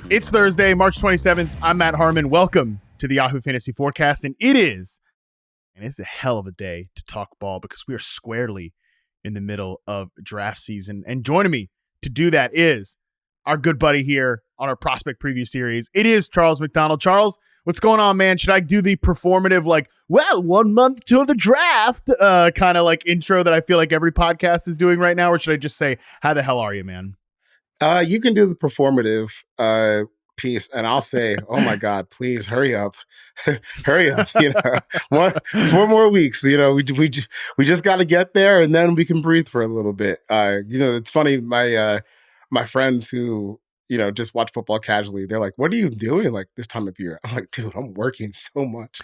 It's Thursday, March 27th. I'm Matt Harmon. Welcome to the Yahoo Fantasy Forecast. And it's a hell of a day to talk ball because we are squarely in the middle of draft season. And joining me to do that is our good buddy here on our prospect preview series. It is Charles McDonald. Charles, what's going on, man? Should I do the performative, 1 month till the draft kind of like intro that I feel like every podcast is doing right now? Or should I just say, how the hell are you, man? You can do the performative piece, and I'll say, "Oh my God, please hurry up, hurry up!" 4 more weeks. We just got to get there, and then we can breathe for a little bit. It's funny. My friends who just watch football casually, they're like, "What are you doing like this time of year?" I'm like, "Dude, I'm working so much,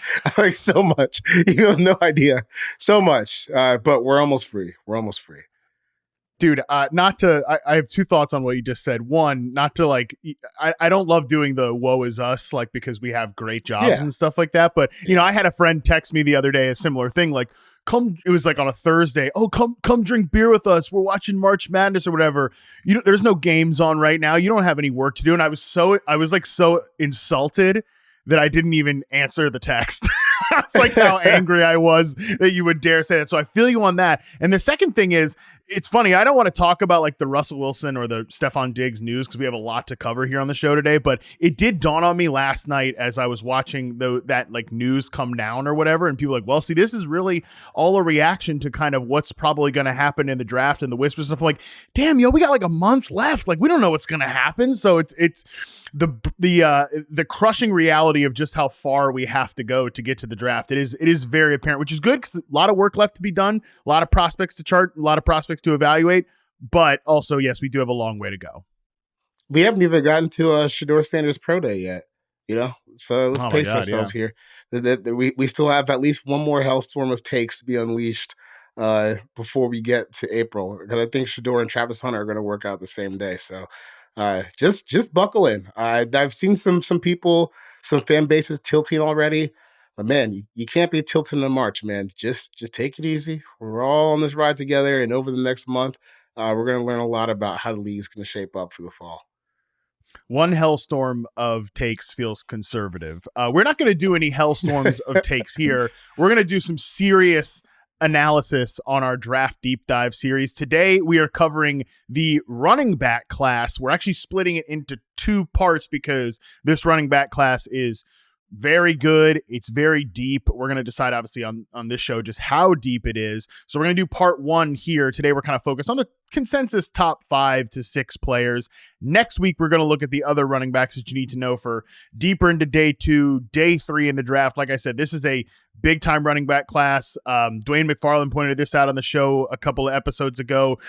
so much. You have no idea, so much." But we're almost free. Dude, I have two thoughts on what you just said. One, not to I don't love doing the woe is us, because we have great jobs and stuff like that. But, I had a friend text me the other day, a similar thing, it was on a Thursday. Oh, come drink beer with us. We're watching March Madness or whatever. There's no games on right now. You don't have any work to do. And I was so insulted that I didn't even answer the text. That's how angry I was that you would dare say that. So I feel you on that. And the second thing is, it's funny. I don't want to talk about the Russell Wilson or the Stephon Diggs news because we have a lot to cover here on the show today. But it did dawn on me last night as I was watching that news come down or whatever. And people well, see, this is really all a reaction to kind of what's probably going to happen in the draft and the whispers stuff. Damn, we got a month left. We don't know what's going to happen. So it's the crushing reality of just how far we have to go to get to the draft. It is very apparent, which is good because a lot of work left to be done, a lot of prospects to chart, a lot of prospects to evaluate, but also, yes, we do have a long way to go. We haven't even gotten to Shedeur Sanders Pro Day yet, so let's pace ourselves here. We still have at least one more hellstorm of takes to be unleashed before we get to April, because I think Shedeur and Travis Hunter are going to work out the same day. So just buckle in. I've seen some people, some fan bases tilting already. But man, you can't be tilting in March, man. Just take it easy. We're all on this ride together, and over the next month, we're going to learn a lot about how the league's going to shape up for the fall. One hellstorm of takes feels conservative. We're not going to do any hellstorms of takes here. We're going to do some serious analysis on our draft deep dive series. Today, we are covering the running back class. We're actually splitting it into 2 parts because this running back class is very good. It's very deep. We're going to decide, obviously, on this show just how deep it is. So we're going to do part 1 here. Today, we're kind of focused on the consensus top 5 to 6 players. Next week, we're going to look at the other running backs that you need to know for deeper into day 2, day 3 in the draft. Like I said, this is a big-time running back class. Dwayne McFarland pointed this out on the show a couple of episodes ago.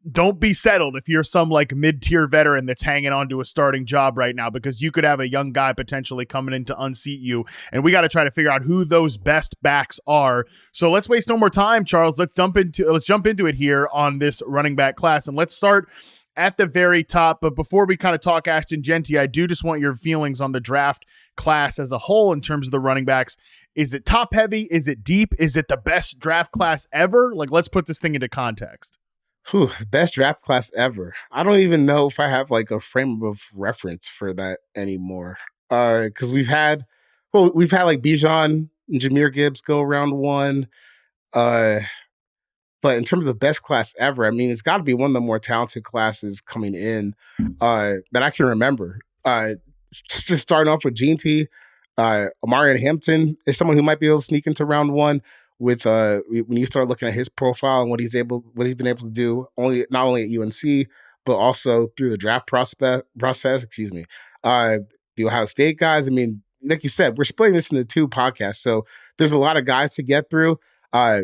Don't be settled if you're some mid-tier veteran that's hanging on to a starting job right now, because you could have a young guy potentially coming in to unseat you, and we got to try to figure out who those best backs are. So let's waste no more time, Charles. Let's jump into it here on this running back class, and let's start at the very top. But before we kind of talk Ashton Jeanty, I do just want your feelings on the draft class as a whole in terms of the running backs. Is it top heavy? Is it deep? Is it the best draft class ever? Let's put this thing into context. Best draft class ever. I don't even know if I have a frame of reference for that anymore. Because we've had Bijan and Jahmyr Gibbs go round 1. But in terms of best class ever, I mean, it's got to be one of the more talented classes coming in that I can remember. Just starting off with Jeanty, Omarion Hampton is someone who might be able to sneak into round 1 with when you start looking at his profile and what he's been able to do, not only at UNC but also through the draft process. The Ohio State guys. I mean, like you said, we're splitting this into 2 podcasts, so there's a lot of guys to get through. I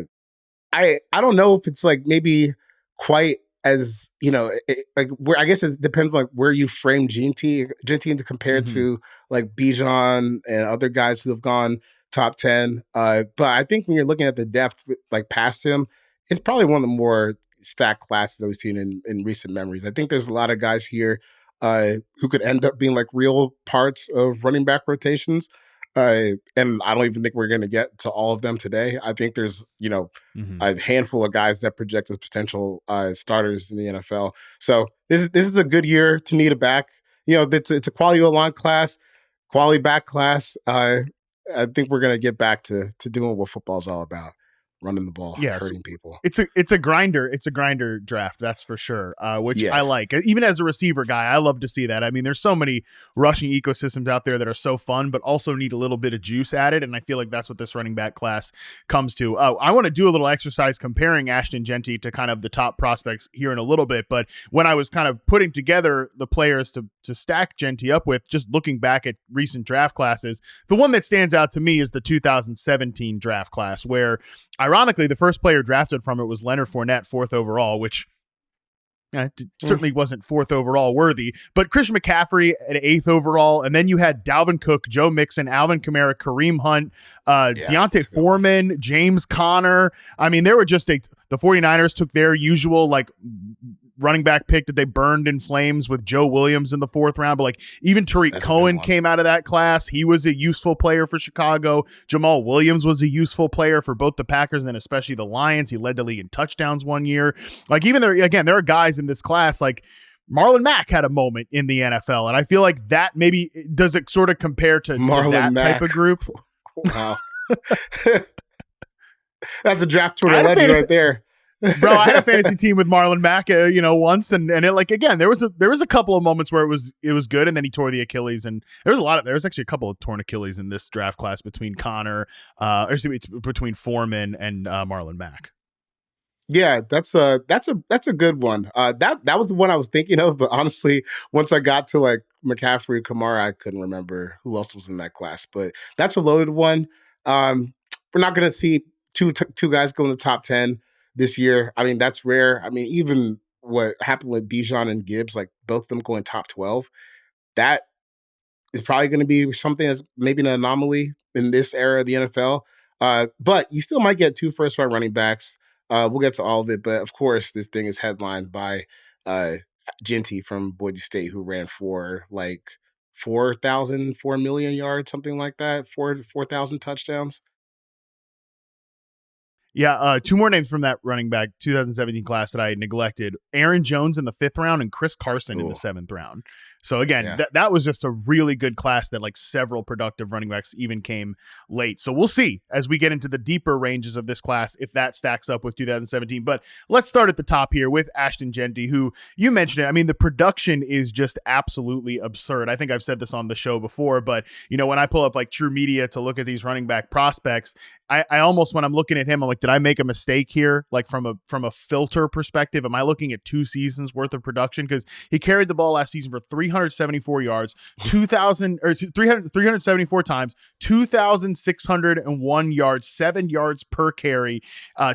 don't know if it's maybe quite as where I guess it depends where you frame Jeanty into compared to Bijan and other guys who have gone top 10. But I think when you're looking at the depth past him, it's probably one of the more stacked classes that we've seen in recent memories. I think there's a lot of guys here who could end up being real parts of running back rotations. And I don't even think we're going to get to all of them today. I think there's, a handful of guys that project as potential starters in the NFL. So this is a good year to need a back. it's a quality O-line class, quality back class. I think we're going to get back to doing what football's all about. Running the ball, hurting people. It's a grinder. It's a grinder draft, that's for sure. Which I Yes. like. Even as a receiver guy, I love to see that. I mean, there's so many rushing ecosystems out there that are so fun, but also need a little bit of juice added. And I feel like that's what this running back class comes to. I want to do a little exercise comparing Ashton Jeanty to kind of the top prospects here in a little bit. But when I was kind of putting together the players to stack Jeanty up with, just looking back at recent draft classes, the one that stands out to me is the 2017 draft class, where ironically, the first player drafted from it was Leonard Fournette, 4th overall, which certainly wasn't 4th overall worthy. But Christian McCaffrey at 8th overall, and then you had Dalvin Cook, Joe Mixon, Alvin Kamara, Kareem Hunt, Deontay Foreman, James Conner. I mean, there were just the 49ers took their usual running back pick that they burned in flames with Joe Williams in the 4th round. But even Tariq Cohen came out of that class. He was a useful player for Chicago. Jamal Williams was a useful player for both the Packers and then especially the Lions. He led the league in touchdowns one year. There are guys in this class like Marlon Mack had a moment in the NFL. And I feel like that maybe does it sort of compare to that type of group. Wow. That's a draft Twitter legend right there. Bro, I had a fantasy team with Marlon Mack, once, and it again there was a couple of moments where it was good, and then he tore the Achilles, and there was actually a couple of torn Achilles in this draft class between between Foreman and Marlon Mack. Yeah, that's a good one. That was the one I was thinking of, but honestly, once I got to McCaffrey, Kamara, I couldn't remember who else was in that class. But that's a loaded one. We're not going to see two guys go in the top 10 this year. I mean, that's rare. I mean, even what happened with Bijan and Gibbs, both of them going top 12, that is probably going to be something that's maybe an anomaly in this era of the NFL. But you still might get 2 first-round running backs. We'll get to all of it. But, of course, this thing is headlined by Jeanty from Boise State, who ran for 4 million yards, something like that, 4,000 touchdowns. Yeah, 2 more names from that running back 2017 class that I neglected. Aaron Jones in the 5th round and Chris Carson in the 7th round. So again, that was just a really good class that several productive running backs even came late. So we'll see as we get into the deeper ranges of this class if that stacks up with 2017. But let's start at the top here with Ashton Jeanty, who you mentioned it. I mean, the production is just absolutely absurd. I think I've said this on the show before, but when I pull up True Media to look at these running back prospects, I almost, when I'm looking at him, I'm like, did I make a mistake here? From a filter perspective, am I looking at 2 seasons worth of production? Because he carried the ball last season for 374 yards, 374 times, 2,601 yards, 7 yards per carry,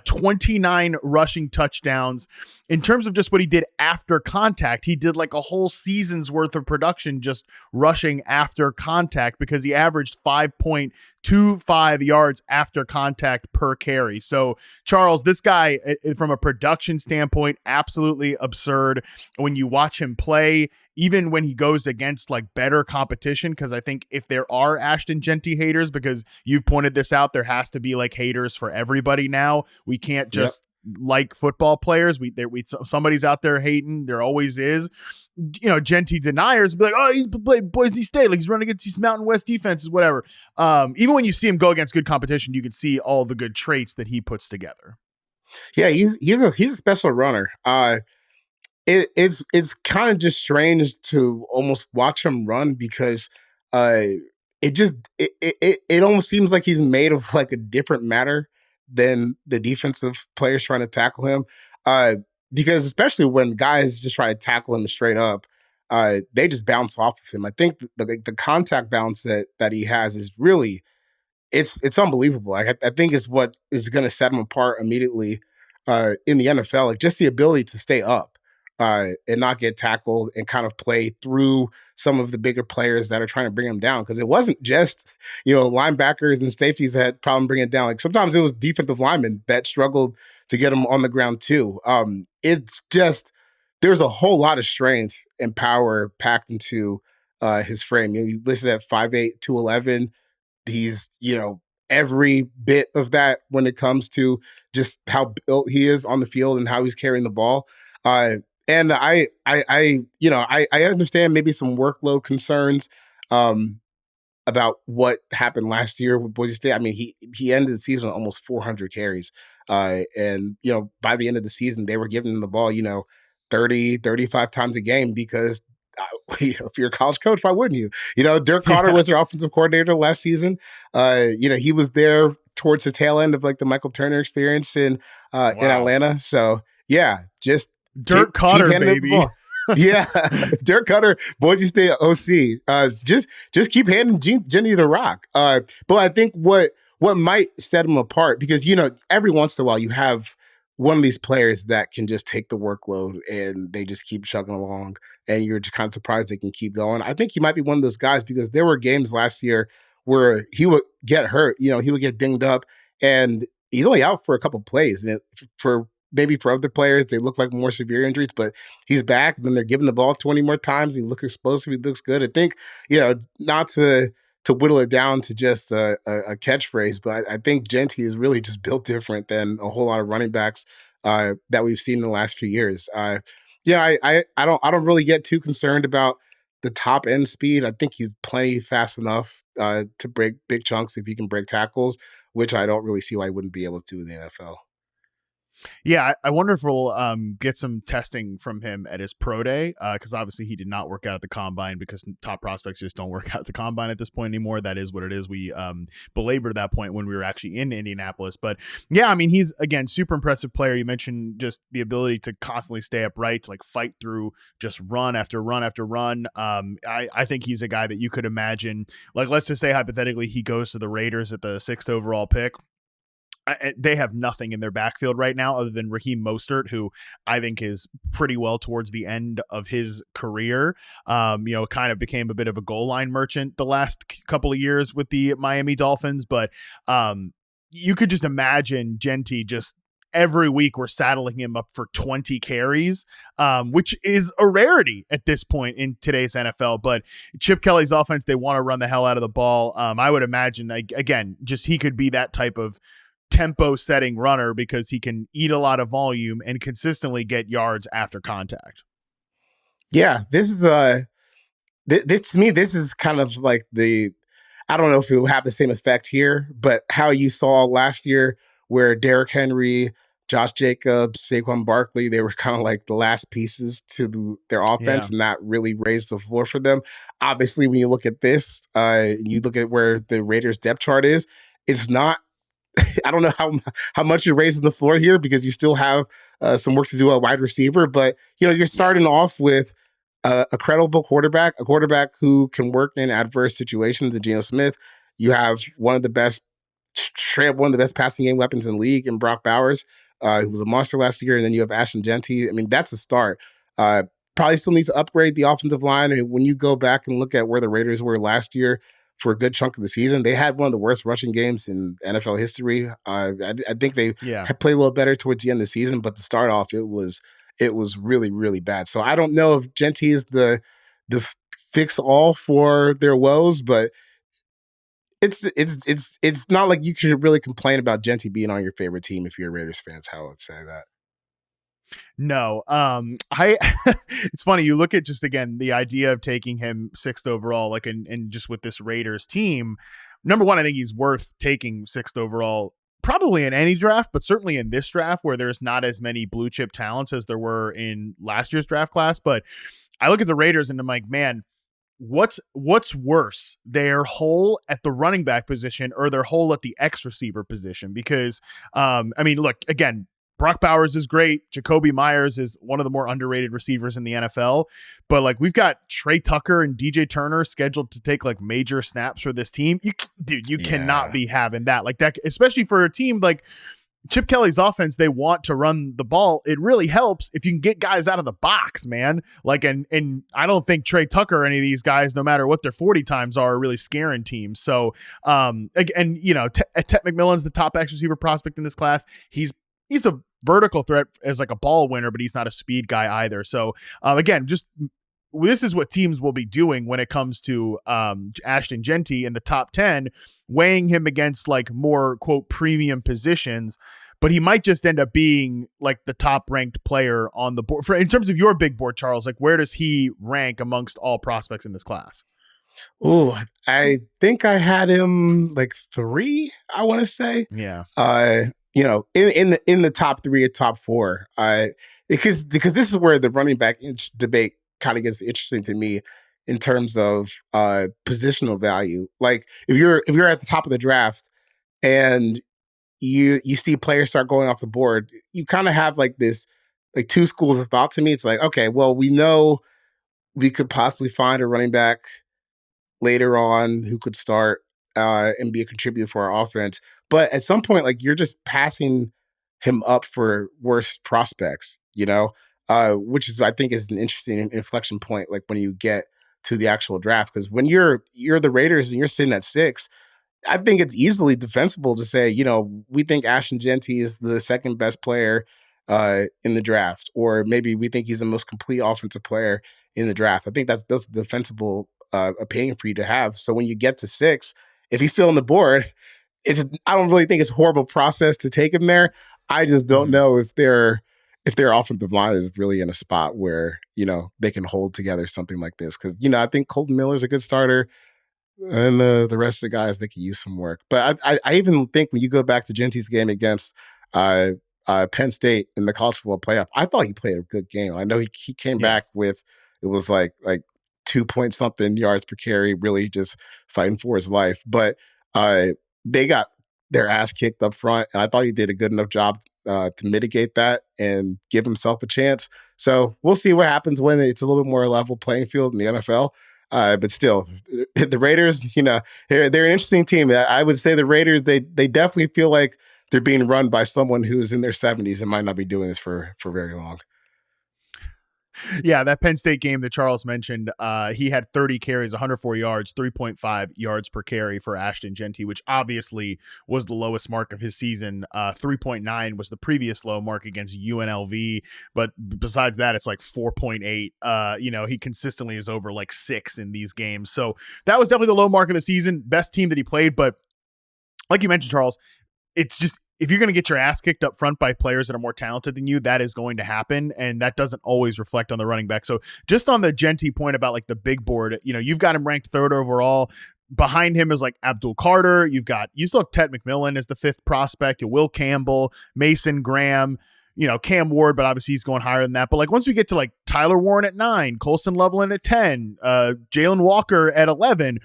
29 rushing touchdowns. In terms of just what he did after contact, he did a whole season's worth of production just rushing after contact because he averaged 5.25 yards after contact per carry. So, Charles, this guy, from a production standpoint, absolutely absurd. When you watch him play, even when he goes against better competition, because I think if there are Ashton Jeanty haters, because you've pointed this out, there has to be haters for everybody now. We can't just like football players. Somebody's out there hating. There always is. Jeanty deniers be oh, he played Boise State, he's running against these Mountain West defenses, whatever. Even when you see him go against good competition, you can see all the good traits that he puts together. Yeah, he's a special runner. It's kind of just strange to almost watch him run because it almost seems like he's made of a different matter than the defensive players trying to tackle him. Because especially when guys just try to tackle him straight up, they just bounce off of him. I think the contact balance that he has is really, it's unbelievable. I think it's what is going to set him apart immediately in the NFL. Just the ability to stay up and not get tackled and kind of play through some of the bigger players that are trying to bring him down. Because it wasn't just, linebackers and safeties that had problem bringing it down. Sometimes it was defensive linemen that struggled to get him on the ground too. It's just, there's a whole lot of strength and power packed into his frame. You listed at 5'8", 211. He's, every bit of that when it comes to just how built he is on the field and how he's carrying the ball. And I understand maybe some workload concerns about what happened last year with Boise State. I mean, he ended the season with almost 400 carries. And, by the end of the season, they were giving him the ball, 30, 35 times a game because if you're a college coach, why wouldn't you? Dirk Carter was their offensive coordinator last season. He was there towards the tail end of like the Michael Turner experience in Atlanta. So yeah, just Dirk Carter, baby. Yeah, Dirk Cutter, Boise State OC. Just keep handing Jeanty the rock. But I think what might set him apart, because every once in a while you have one of these players that can just take the workload and they just keep chugging along, and you're just kind of surprised they can keep going. I think he might be one of those guys, because there were games last year where he would get hurt. He would get dinged up, and he's only out for a couple plays. And for other players, they look like more severe injuries, but he's back. And then they're giving the ball 20 more times. He looks explosive. He looks good. I think, not to whittle it down to just a catchphrase, but I think Jeanty is really just built different than a whole lot of running backs that we've seen in the last few years. I don't really get too concerned about the top end speed. I think he's plenty fast enough to break big chunks if he can break tackles, which I don't really see why he wouldn't be able to in the NFL. Yeah, I wonder if we'll get some testing from him at his pro day, because obviously he did not work out at the combine, because top prospects just don't work out at the combine at this point anymore. That is what it is. We belabored that point when we were actually in Indianapolis. But yeah, I mean, he's, again, super impressive player. You mentioned just the ability to constantly stay upright, to like fight through just run after run after run. I think he's a guy that you could imagine, like, let's just say hypothetically he goes to the Raiders at the 6th overall pick. They have nothing in their backfield right now other than Raheem Mostert, who I think is pretty well towards the end of his career. Kind of became a bit of a goal line merchant the last couple of years with the Miami Dolphins. But you could just imagine Jeanty just every week we're saddling him up for 20 carries, which is a rarity at this point in today's NFL. But Chip Kelly's offense, they want to run the hell out of the ball. I would imagine, again, just he could be that type of tempo setting runner, because he can eat a lot of volume and consistently get yards after contact. Yeah, this is to me, this is kind of like I don't know if it will have the same effect here, but how you saw last year where Derrick Henry, Josh Jacobs, Saquon Barkley, they were kind of like the last pieces to their offense, and that really raised the floor for them. Obviously, when you look at this, you look at where the Raiders depth chart is, it's not, I don't know how much you're raising the floor here, because you still have some work to do at wide receiver. But, you're starting off with a credible quarterback, a quarterback who can work in adverse situations in Geno Smith. You have one of the best passing game weapons in the league in Brock Bowers, who was a monster last year. And then you have Ashton Jeanty. I mean, that's a start. Probably still needs to upgrade the offensive line. And when you go back and look at where the Raiders were last year, for a good chunk of the season, they had one of the worst rushing games in NFL history. I think they had played a little better towards the end of the season, but to start off, it was really, really bad. So I don't know if Jeanty is the fix all for their woes, but it's not like you should really complain about Jeanty being on your favorite team if you're a Raiders fan. That's how I would say that. No, it's funny. You look at just, again, the idea of taking him 6th overall, like, and just with this Raiders team, number one, I think he's worth taking 6th overall, probably in any draft, but certainly in this draft where there's not as many blue chip talents as there were in last year's draft class. But I look at the Raiders and I'm like, man, what's worse, their hole at the running back position or their hole at the X receiver position? Because, look, again, Brock Bowers is great. Jacoby Myers is one of the more underrated receivers in the NFL. But like, we've got Trey Tucker and DJ Turner scheduled to take like major snaps for this team. You cannot be having that like that, especially for a team like Chip Kelly's offense. They want to run the ball. It really helps if you can get guys out of the box, man. Like, and I don't think Trey Tucker or any of these guys, no matter what their 40 times are really scaring teams. So, Ted McMillan's the top X receiver prospect in this class. He's a vertical threat as like a ball winner, but he's not a speed guy either. So again, just this is what teams will be doing when it comes to Ashton Jeanty in the top 10, weighing him against like more quote premium positions. but he might just end up being like the top ranked player on the board. In terms of your big board, Charles, like where does he rank amongst all prospects in this class? Oh, I think I had him like 3, I want to say. Yeah. In the top 3 or top 4. Because this is where the running back debate kind of gets interesting to me in terms of positional value. Like if you're at the top of the draft and you see players start going off the board, you kind of have like this like 2 schools of thought to me. It's like, okay, well, we know we could possibly find a running back later on who could start and be a contributor for our offense. But at some point, like you're just passing him up for worse prospects, which is, I think, is an interesting inflection point. Like when you get to the actual draft, because when you're the Raiders and you're sitting at 6, I think it's easily defensible to say, we think Ashton Jeanty is the second best player in the draft, or maybe we think he's the most complete offensive player in the draft. I think that's a defensible opinion for you to have. So when you get to 6, if he's still on the board, I don't really think it's a horrible process to take him there. I just don't know if their offensive line is really in a spot where, they can hold together something like this. Because, I think Colton Miller's a good starter, and the rest of the guys, they can use some work. But I even think when you go back to Jeanty's game against Penn State in the college football playoff, I thought he played a good game. I know he came back with, it was like 2-point-something yards per carry, really just fighting for his life. But they got their ass kicked up front, and I thought he did a good enough job to mitigate that and give himself a chance. So we'll see what happens when it's a little bit more level playing field in the NFL. But still, the Raiders, they're an interesting team. I would say the Raiders, they definitely feel like they're being run by someone who's in their 70s and might not be doing this for very long. Yeah, that Penn State game that Charles mentioned, he had 30 carries, 104 yards, 3.5 yards per carry for Ashton Jeanty, which obviously was the lowest mark of his season. 3.9 was the previous low mark against UNLV. But besides that, it's like 4.8. He consistently is over like 6 in these games. So that was definitely the low mark of the season. Best team that he played. But like you mentioned, Charles, it's just, if you're going to get your ass kicked up front by players that are more talented than you, that is going to happen. And that doesn't always reflect on the running back. So just on the Jeanty point about like the big board, you've got him ranked 3rd overall. Behind him is like Abdul Carter. You still have Ted McMillan as the 5th prospect, Will Campbell, Mason Graham, Cam Ward, but obviously he's going higher than that. But like once we get to like Tyler Warren at 9, Colson Loveland at 10, Jalen Walker at 11,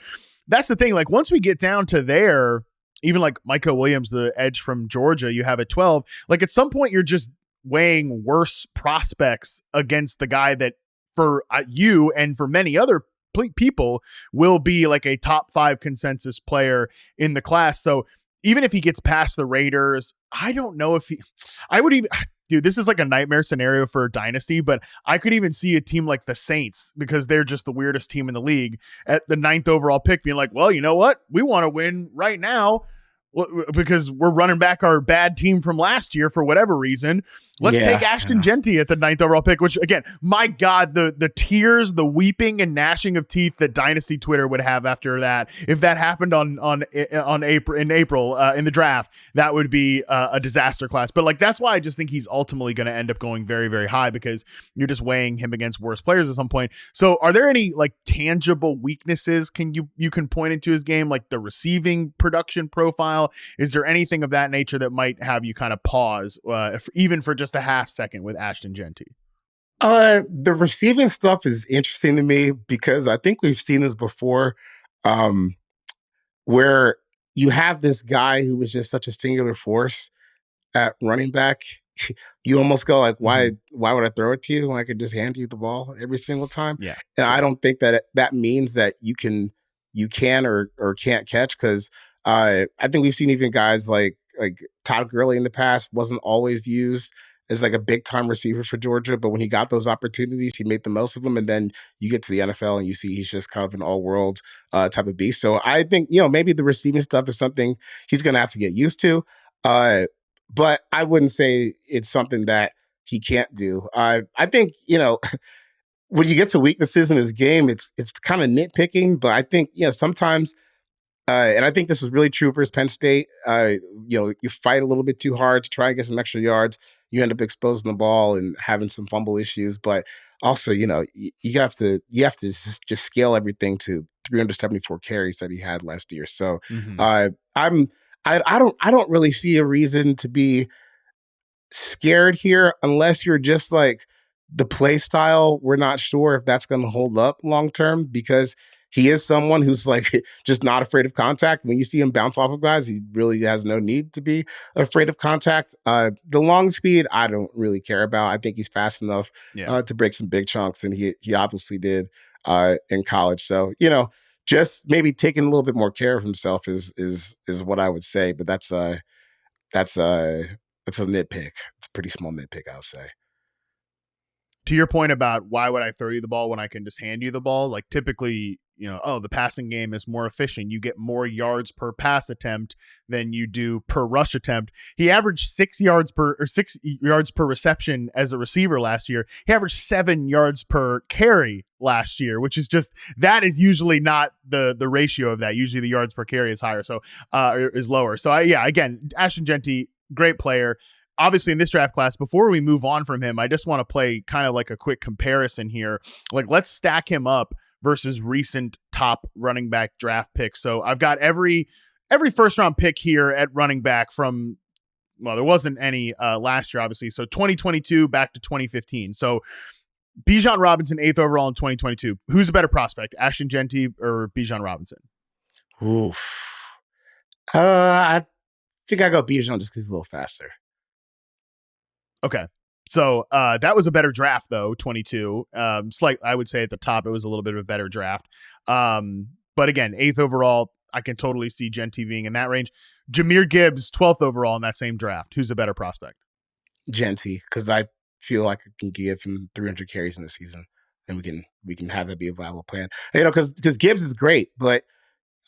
that's the thing. Like once we get down to there, even like Micah Williams, the edge from Georgia, you have at 12. Like at some point, you're just weighing worse prospects against the guy that for you and for many other people will be like a top 5 consensus player in the class. So even if he gets past the Raiders, I don't know if I would even, dude, this is like a nightmare scenario for a dynasty, but I could even see a team like the Saints, because they're just the weirdest team in the league, at the 9th overall pick being like, well, you know what? We want to win right now because we're running back our bad team from last year for whatever reason. Let's take Ashton Jeanty at the 9th overall pick, which again, my God, the tears, the weeping and gnashing of teeth that Dynasty Twitter would have after that. If that happened in April in the draft, that would be a disaster class. But like, that's why I just think he's ultimately going to end up going very, very high, because you're just weighing him against worse players at some point. So are there any like tangible weaknesses you can point into his game, like the receiving production profile? Is there anything of that nature that might have you kind of pause, even for just a half second with Ashton Jeanty? The receiving stuff is interesting to me because I think we've seen this before, where you have this guy who was just such a singular force at running back. You almost go like, why would I throw it to you when I could just hand you the ball every single time? Yeah. And I don't think that means that you can or can't catch, because I think we've seen even guys like Todd Gurley in the past wasn't always used as like a big time receiver for Georgia, but when he got those opportunities, he made the most of them. And then you get to the NFL and you see he's just kind of an all world type of beast. So I think, maybe the receiving stuff is something he's going to have to get used to. But I wouldn't say it's something that he can't do. I think, when you get to weaknesses in his game, it's kind of nitpicking, but I think, sometimes And I think this was really true versus Penn State. You fight a little bit too hard to try and get some extra yards. You end up exposing the ball and having some fumble issues. But also, you have to just scale everything to 374 carries that he had last year. So Mm-hmm. I don't really see a reason to be scared here unless you're just like the play style. We're not sure if that's going to hold up long term because he is someone who's like just not afraid of contact. When you see him bounce off of guys, he really has no need to be afraid of contact. The long speed, I don't really care about. I think he's fast enough to break some big chunks, and he obviously did in college. So just maybe taking a little bit more care of himself is what I would say. But that's a nitpick. It's a pretty small nitpick, I would say. To your point about why would I throw you the ball when I can just hand you the ball? Like typically, the passing game is more efficient. You get more yards per pass attempt than you do per rush attempt. He averaged 6 yards per reception as a receiver last year. He averaged 7 yards per carry last year, which is that is usually not the ratio of that. Usually the yards per carry is higher, so is lower. So again, Ashton Jeanty, great player. Obviously, in this draft class, before we move on from him, I just want to play kind of like a quick comparison here. Like, let's stack him up versus recent top running back draft picks. So I've got every first round pick here at running back from, well, there wasn't any last year, obviously. So 2022 back to 2015. So Bijan Robinson, 8th overall in 2022. Who's a better prospect, Ashton Jeanty or Bijan Robinson? Oof. I think I go Bijan just because he's a little faster. Okay. So that was a better draft, though, 22. I would say at the top, it was a little bit of a better draft. But again, 8th overall, I can totally see Jeanty being in that range. Jahmyr Gibbs, 12th overall in that same draft. Who's a better prospect? Jeanty, because I feel like I can give him 300 carries in the season, and we can have that be a viable plan. Because Gibbs is great, but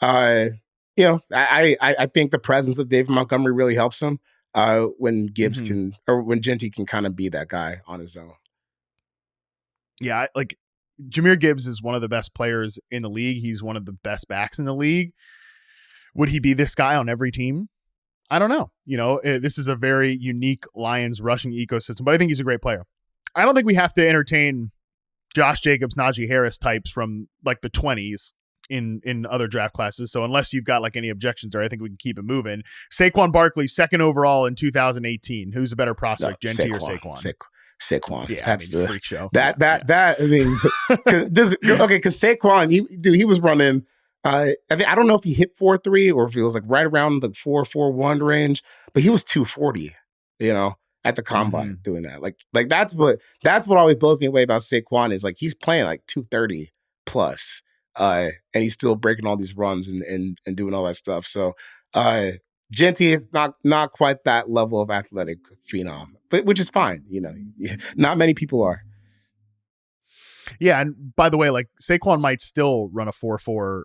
I think the presence of David Montgomery really helps him. When Gibbs when Jeanty can kind of be that guy on his own. Yeah, like Jahmyr Gibbs is one of the best players in the league. He's one of the best backs in the league. Would he be this guy on every team? I don't know. This is a very unique Lions rushing ecosystem, but I think he's a great player. I don't think we have to entertain Josh Jacobs, Najee Harris types from like the 20s in other draft classes. So unless you've got like any objections there, I think we can keep it moving. Saquon Barkley, 2nd overall in 2018. Who's a better prospect, Jeanty or Saquon? Saquon. Yeah, that's the freak show. That I mean, because Saquon, he was running. I don't know if he hit 4.3 or if he was like right around the 4.41 range, but he was 240. At the combine doing that. Like that's what always blows me away about Saquon is like he's playing like 230 plus. And he's still breaking all these runs and doing all that stuff. So Jeanty, not quite that level of athletic phenom, but which is fine. Not many people are. Yeah, and by the way, like Saquon might still run a 4.4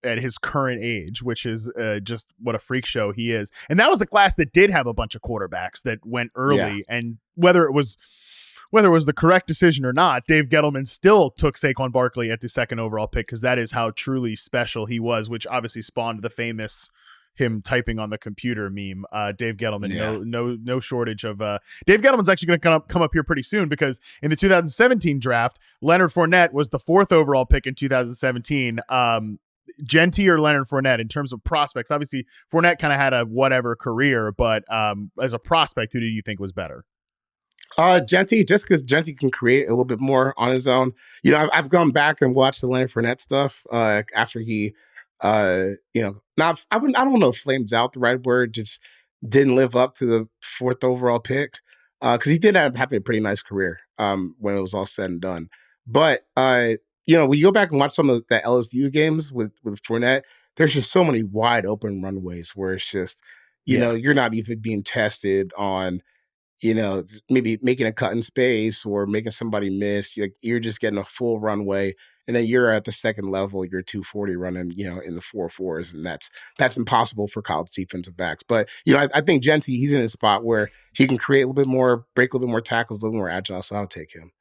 at his current age, which is just what a freak show he is. And that was a class that did have a bunch of quarterbacks that went early, and whether it was the correct decision or not, Dave Gettleman still took Saquon Barkley at the 2nd overall pick because that is how truly special he was, which obviously spawned the famous him typing on the computer meme. Dave Gettleman, no shortage of. Dave Gettleman's actually going to come up here pretty soon because in the 2017 draft, Leonard Fournette was the 4th overall pick in 2017. Jeanty or Leonard Fournette in terms of prospects? Obviously, Fournette kind of had a whatever career, but as a prospect, who do you think was better? Jeanty, just because Jeanty can create a little bit more on his own. I've gone back and watched the Leonard Fournette stuff after he, I don't know if flames out the right word, just didn't live up to the 4th overall pick because he did have a pretty nice career when it was all said and done. But when you go back and watch some of the LSU games with Fournette, there's just so many wide open runways where it's just, you're not even being tested on maybe making a cut in space or making somebody miss. You're just getting a full runway, and then you're at the 2nd level. You're 240 running, in the 4.4s, and that's impossible for college defensive backs. But I think Jeanty, he's in a spot where he can create a little bit more, break a little bit more tackles, a little more agile. So I'll take him.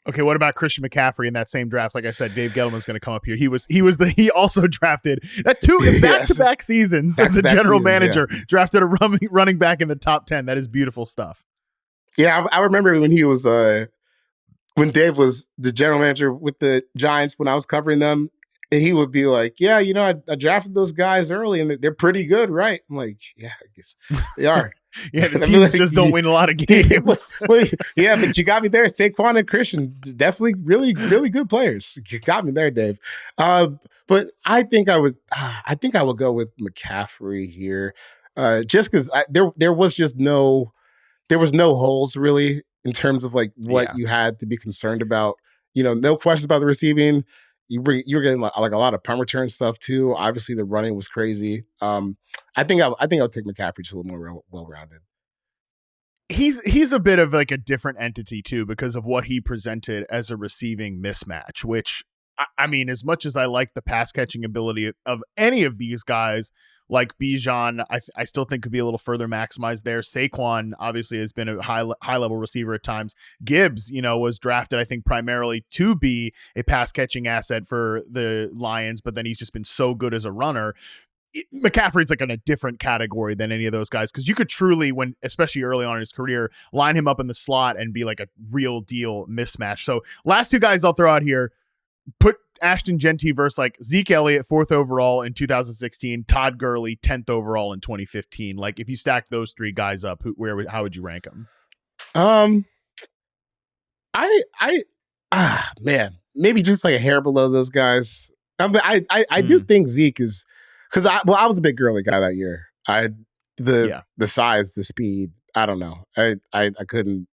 Okay, what about Christian McCaffrey in that same draft? Like I said, Dave Gettleman's going to come up here. He also drafted that back-to-back seasons as a general manager, drafted a running back in the top 10. That is beautiful stuff. Yeah, I remember when he was when Dave was the general manager with the Giants when I was covering them, and he would be like, "Yeah, I drafted those guys early, and they're pretty good, right?" I'm like, "Yeah, I guess they are." Yeah, the teams just don't win a lot of games. Yeah, but you got me there. Saquon and Christian, definitely really, really good players. You got me there, Dave. But I think I would go with McCaffrey here, just because there was no holes really in terms of like what you had to be concerned about. No questions about the receiving. You were getting like a lot of punt return stuff too. Obviously, the running was crazy. I think I'll take McCaffrey just a little more well-rounded. He's a bit of like a different entity too because of what he presented as a receiving mismatch. Which I mean, as much as I like the pass catching ability of any of these guys, like Bijan, I still think could be a little further maximized there. Saquon obviously has been a high level receiver at times. Gibbs, was drafted, I think, primarily to be a pass catching asset for the Lions, but then he's just been so good as a runner. McCaffrey's like in a different category than any of those guys because you could truly, especially early on in his career, line him up in the slot and be like a real deal mismatch. So last two guys I'll throw out here. Put Ashton Jeanty versus like Zeke Elliott 4th overall in 2016, Todd Gurley 10th overall in 2015. Like if you stack those three guys up, how would you rank them? Maybe just like a hair below those guys. I do think Zeke is because I was a big Gurley guy that year. The size, the speed. I don't know. I couldn't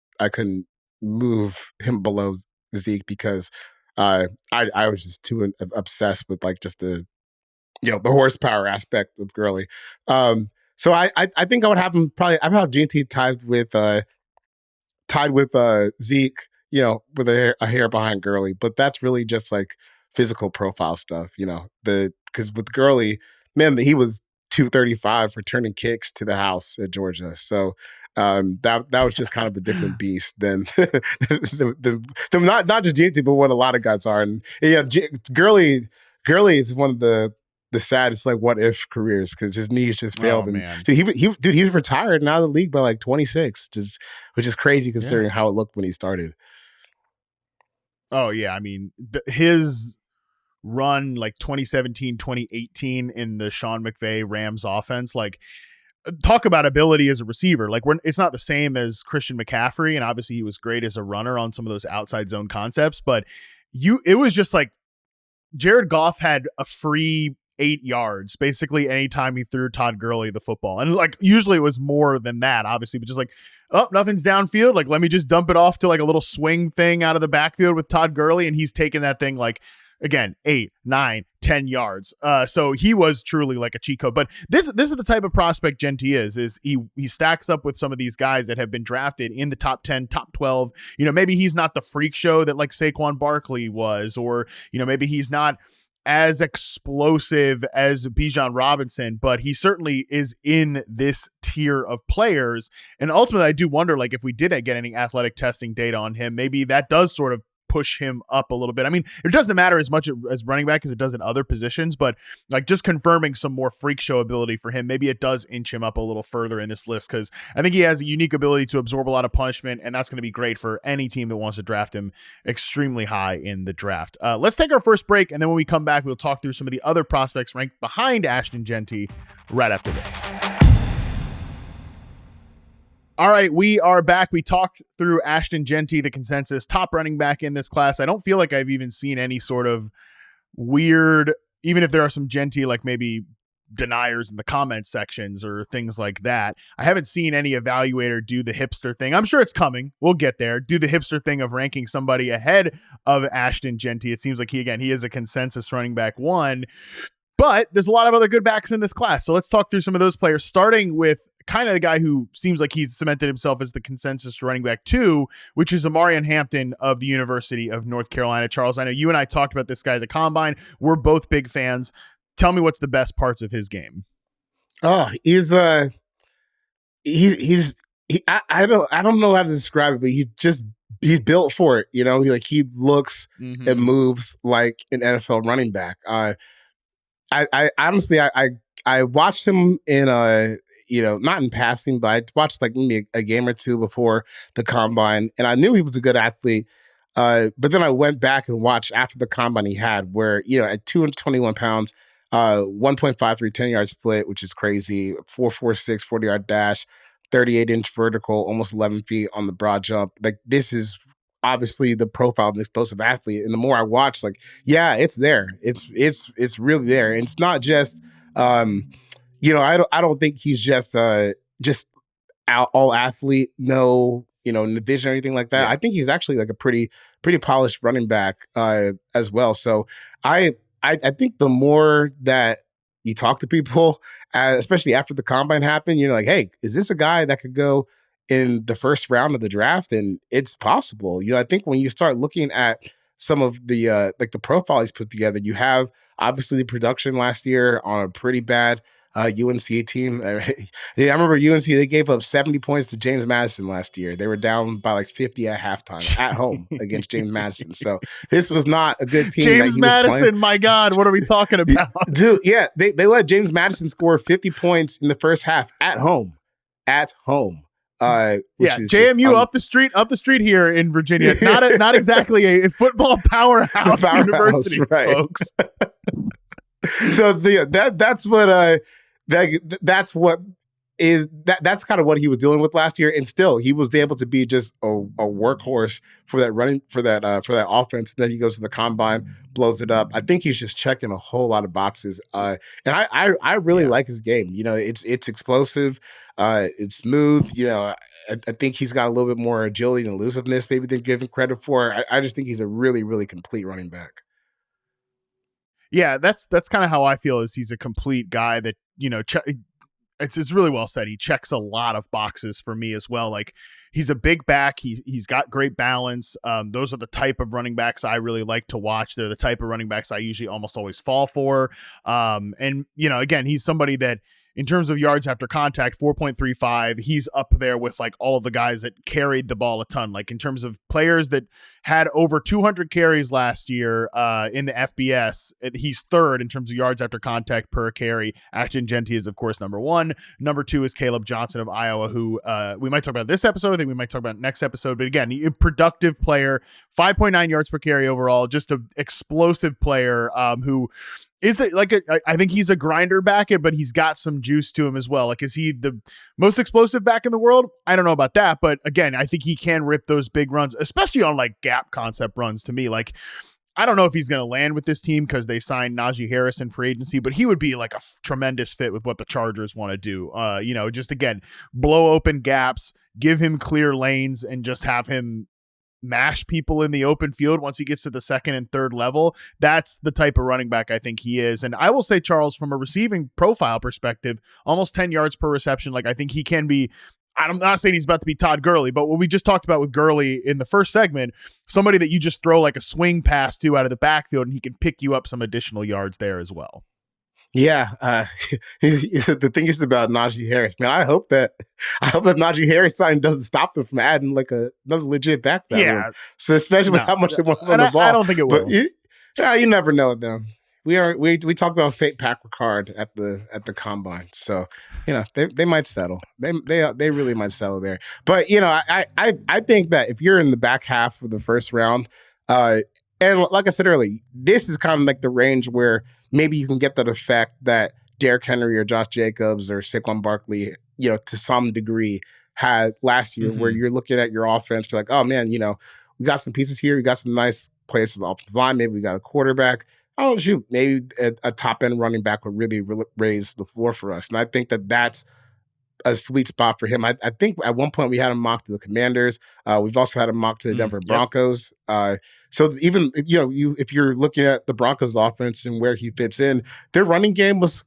move him below Zeke because. I was just too obsessed with like just the horsepower aspect of Gurley. So I think I would have him probably. I'd have Jeanty tied with Zeke, with a hair behind Gurley. But that's really just like physical profile stuff, because with Gurley, man, he was 235 returning kicks to the house at Georgia. So. That was just kind of a different beast than not just Jeanty, but what a lot of guys are. And Gurley is one of the saddest like what if careers because his knees just failed. Dude, he was retired and out of the league by like 26, which is crazy considering how it looked when he started. Oh yeah, I mean his run like 2017, 2018 in the Sean McVay Rams offense, like. Talk about ability as a receiver. Like it's not the same as Christian McCaffrey. And obviously he was great as a runner on some of those outside zone concepts, but it was just like Jared Goff had a free 8 yards basically anytime he threw Todd Gurley the football. And like, usually it was more than that, obviously, but just like, oh, nothing's downfield. Like, let me just dump it off to like a little swing thing out of the backfield with Todd Gurley. And he's taking that thing like, again, 8, 9, 10 yards. So he was truly like a cheat code. But this is the type of prospect Jeanty is he stacks up with some of these guys that have been drafted in the top 10, top 12. Maybe he's not the freak show that like Saquon Barkley was, or, maybe he's not as explosive as Bijan Robinson, but he certainly is in this tier of players. And ultimately, I do wonder, like, if we did get any athletic testing data on him, maybe that does sort of push him up a little bit. I mean, it doesn't matter as much as running back as it does in other positions, but like just confirming some more freak show ability for him, maybe it does inch him up a little further in this list because I think he has a unique ability to absorb a lot of punishment, and that's going to be great for any team that wants to draft him extremely high in the draft. Let's take our first break, and then when we come back, we'll talk through some of the other prospects ranked behind Ashton Jeanty right after this. All right, we are back. We talked through Ashton Jeanty, the consensus top running back in this class. I don't feel like I've even seen any sort of weird, even if there are some Jeanty, like maybe deniers in the comment sections or things like that. I haven't seen any evaluator do the hipster thing. I'm sure it's coming. We'll get there. Do the hipster thing of ranking somebody ahead of Ashton Jeanty. It seems like he is a consensus running back one. But there's a lot of other good backs in this class. So let's talk through some of those players, starting with kind of the guy who seems like he's cemented himself as the consensus running back two, which is Omarion Hampton of the University of North Carolina. Charles, I know you and I talked about this guy at the Combine. We're both big fans. Tell me what's the best parts of his game. Oh, I don't know how to describe it, but he's just he's built for it. He looks and moves like an NFL running back. I honestly, I watched him in not in passing, but I watched like maybe a game or two before the combine, and I knew he was a good athlete. But then I went back and watched after the combine he had, where at 221 pounds, 1.53 10-yard split, which is crazy, 4.46 40-yard dash, 38-inch vertical, almost 11 feet on the broad jump. Like, this is obviously the profile of an explosive athlete. And the more I watch, like, yeah, it's there. It's really there. And it's not just, I don't think he's just all athlete, no, in the vision or anything like that. Yeah. I think he's actually like a pretty polished running back as well. So I think the more that you talk to people, especially after the combine happened, you're like, hey, is this a guy that could go in the first round of the draft? And it's possible. I think when you start looking at some of the the profile he's put together, you have obviously the production last year on a pretty bad UNC team. I remember UNC, they gave up 70 points to James Madison last year. They were down by like 50 at halftime at home against James Madison. So this was not a good team. James Madison, my God, what are we talking about? Dude, yeah, they let James Madison score 50 points in the first half at home. JMU up the street here in Virginia. Not exactly a football powerhouse university, right, folks. So that's kind of what he was dealing with last year, and still he was able to be just a workhorse for that offense. And then he goes to the combine, blows it up. I think he's just checking a whole lot of boxes, and I really like his game. It's explosive, it's smooth. I think he's got a little bit more agility and elusiveness maybe than given credit for. I just think he's a really, really complete running back. Yeah, that's kind of how I feel. Is he's a complete guy that it's really well said. He checks a lot of boxes for me as well. Like, he's a big back. He's got great balance. Those are the type of running backs I really like to watch. They're the type of running backs I usually almost always fall for. And again, he's somebody that, in terms of yards after contact, 4.35, he's up there with like all of the guys that carried the ball a ton. Like, in terms of players that had over 200 carries last year in the FBS, he's third in terms of yards after contact per carry. Ashton Jeanty is, of course, number one. Number two is Kaleb Johnson of Iowa, who we might talk about this episode. I think we might talk about next episode. But again, a productive player, 5.9 yards per carry overall, just an explosive player who is it like I think he's a grinder back, but he's got some juice to him as well. Like, is he the most explosive back in the world? I don't know about that, but again, I think he can rip those big runs, especially on like gap concept runs. To me, like, I don't know if he's going to land with this team because they signed Najee Harris in free agency, but he would be like a tremendous fit with what the Chargers want to do. Just again, blow open gaps, give him clear lanes, and just have him mash people in the open field once he gets to the second and third level. That's the type of running back I think he is. And I will say, Charles, from a receiving profile perspective, almost 10 yards per reception. Like, I think he can be, I'm not saying he's about to be Todd Gurley, but what we just talked about with Gurley in the first segment, somebody that you just throw like a swing pass to out of the backfield and he can pick you up some additional yards there as well. Yeah, the thing is about Najee Harris, man. I hope that Najee Harris sign doesn't stop them from adding like another legit back that room. So especially with how much they want to run the ball. I don't think it will. But you never know with them. We talked about fake Pack Ricard at the combine, so they might settle. They really might settle there. But I think that if you're in the back half of the first round, and like I said earlier, this is kind of like the range where maybe you can get that effect that Derrick Henry or Josh Jacobs or Saquon Barkley, to some degree had last year, where you're looking at your offense, you're like, oh man, we got some pieces here, we got some nice places off the line, maybe we got a quarterback. Oh shoot, maybe a top end running back would really raise the floor for us, and I think that that's a sweet spot for him. I think at one point we had him mocked to the Commanders. We've also had him mocked to the Denver Broncos. So even if you're looking at the Broncos offense and where he fits in, their running game was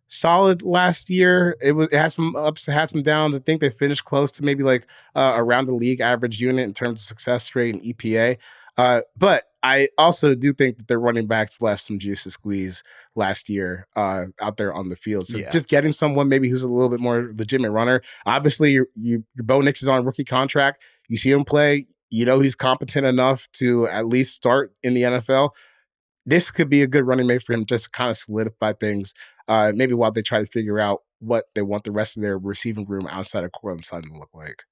solid last year. It had some ups, it had some downs. I think they finished close to maybe like around the league average unit in terms of success rate and EPA. But I also do think that their running backs left some juice to squeeze last year out there on the field. So just getting someone maybe who's a little bit more legitimate runner. Obviously, your Bo Nix is on a rookie contract. You see him play, he's competent enough to at least start in the NFL. This could be a good running mate for him just to kind of solidify things, maybe while they try to figure out what they want the rest of their receiving room outside of Courtland Sutton to look like.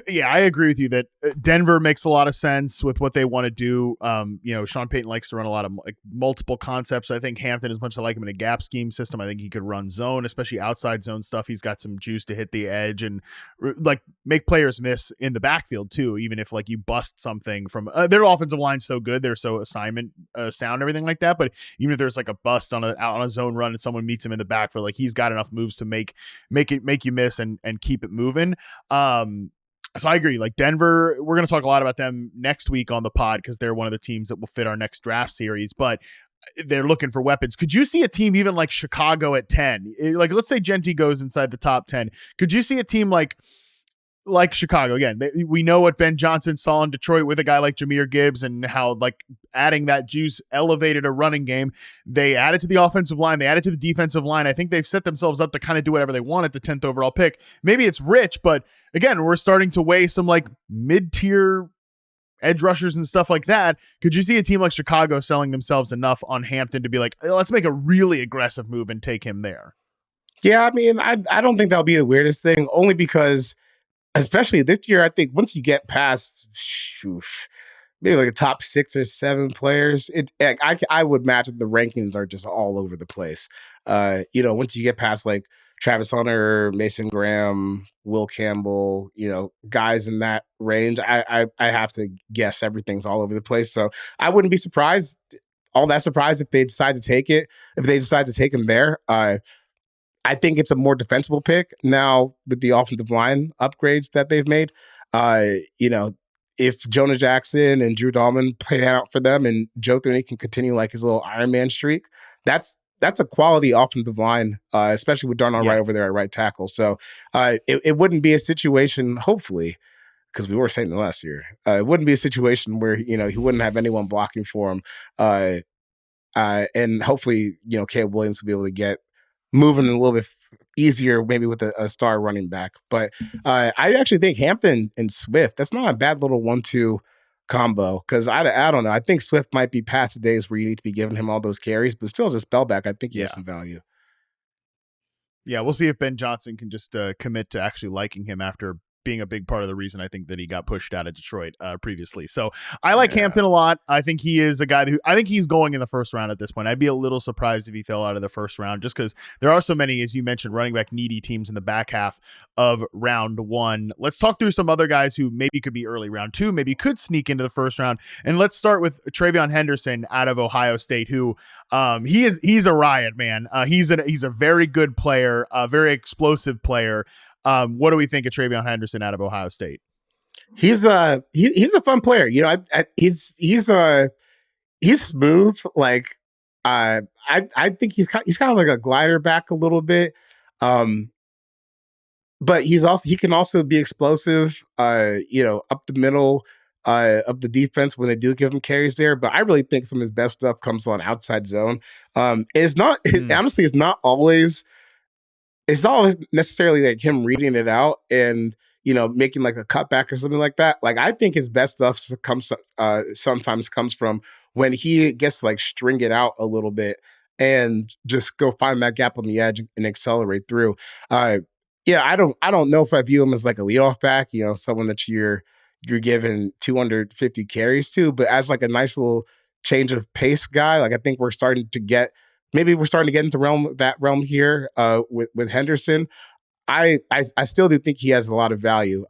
Yeah, I agree with you that Denver makes a lot of sense with what they want to do. Sean Payton likes to run a lot of multiple concepts. I think Hampton, as much as I like him in a gap scheme system, I think he could run zone, especially outside zone stuff. He's got some juice to hit the edge and make players miss in the backfield too. Even if you bust something from their offensive line's so good, they're so assignment sound, everything like that. But even if there's a bust on a zone run and someone meets him in the backfield, he's got enough moves to make you miss and keep it moving. So I agree. Denver, we're going to talk a lot about them next week on the pod because they're one of the teams that will fit our next draft series, but they're looking for weapons. Could you see a team even like Chicago at 10? Let's say Jeanty goes inside the top 10. Could you see a team like Chicago? Again, we know what Ben Johnson saw in Detroit with a guy like Jahmyr Gibbs and how adding that juice elevated a running game. They added to the offensive line. They added to the defensive line. I think they've set themselves up to kind of do whatever they want at the 10th overall pick. Maybe it's rich, but again, we're starting to weigh some mid-tier edge rushers and stuff like that. Could you see a team like Chicago selling themselves enough on Hampton to be let's make a really aggressive move and take him there? Yeah, I mean, I don't think that'll be the weirdest thing, only because especially this year, I think once you get past maybe a top 6 or 7 players, I would imagine the rankings are just all over the place. Once you get past Travis Hunter, Mason Graham, Will Campbell, guys in that range, I have to guess everything's all over the place. So I wouldn't be all that surprised if they decide to take it. If they decide to take him there, I think it's a more defensible pick now with the offensive line upgrades that they've made. If Jonah Jackson and Drew Dahlman play out for them and Joe Thuney can continue his little Iron Man streak, that's a quality offensive line, especially with Darnell Wright over there at right tackle. So it wouldn't be a situation, hopefully, because we were saying the last year, it wouldn't be a situation where, he wouldn't have anyone blocking for him. And hopefully, Caleb Williams will be able to get moving a little bit easier, maybe with a star running back. But I actually think Hampton and Swift, that's not a bad little 1-2 combo, because I don't know. I think Swift might be past the days where you need to be giving him all those carries, but still as a spellback, I think he has some value. Yeah, we'll see if Ben Johnson can just commit to actually liking him after being a big part of the reason I think that he got pushed out of Detroit previously. So I like Hampton a lot. I think he is a guy I think he's going in the first round at this point. I'd be a little surprised if he fell out of the first round, just because there are so many, as you mentioned, running back needy teams in the back half of round 1. Let's talk through some other guys who maybe could be early round 2, maybe could sneak into the first round. And let's start with TreVeyon Henderson out of Ohio State, who he's a riot, man. He's a very good player, a very explosive player. What do we think of TreVeyon Henderson out of Ohio State? He's a fun player. He's smooth. I think he's kind of like a glider back a little bit. But he can also be explosive. Up the middle of the defense when they do give him carries there. But I really think some of his best stuff comes on outside zone. Honestly, it's not always necessarily him reading it out and, making a cutback or something like that. I think his best stuff sometimes comes from when he gets string it out a little bit and just go find that gap on the edge and accelerate through. I don't know if I view him as a leadoff back, someone that you're giving 250 carries to, but as a nice little change of pace guy, I think we're starting to get into that realm here with Henderson. I still do think he has a lot of value.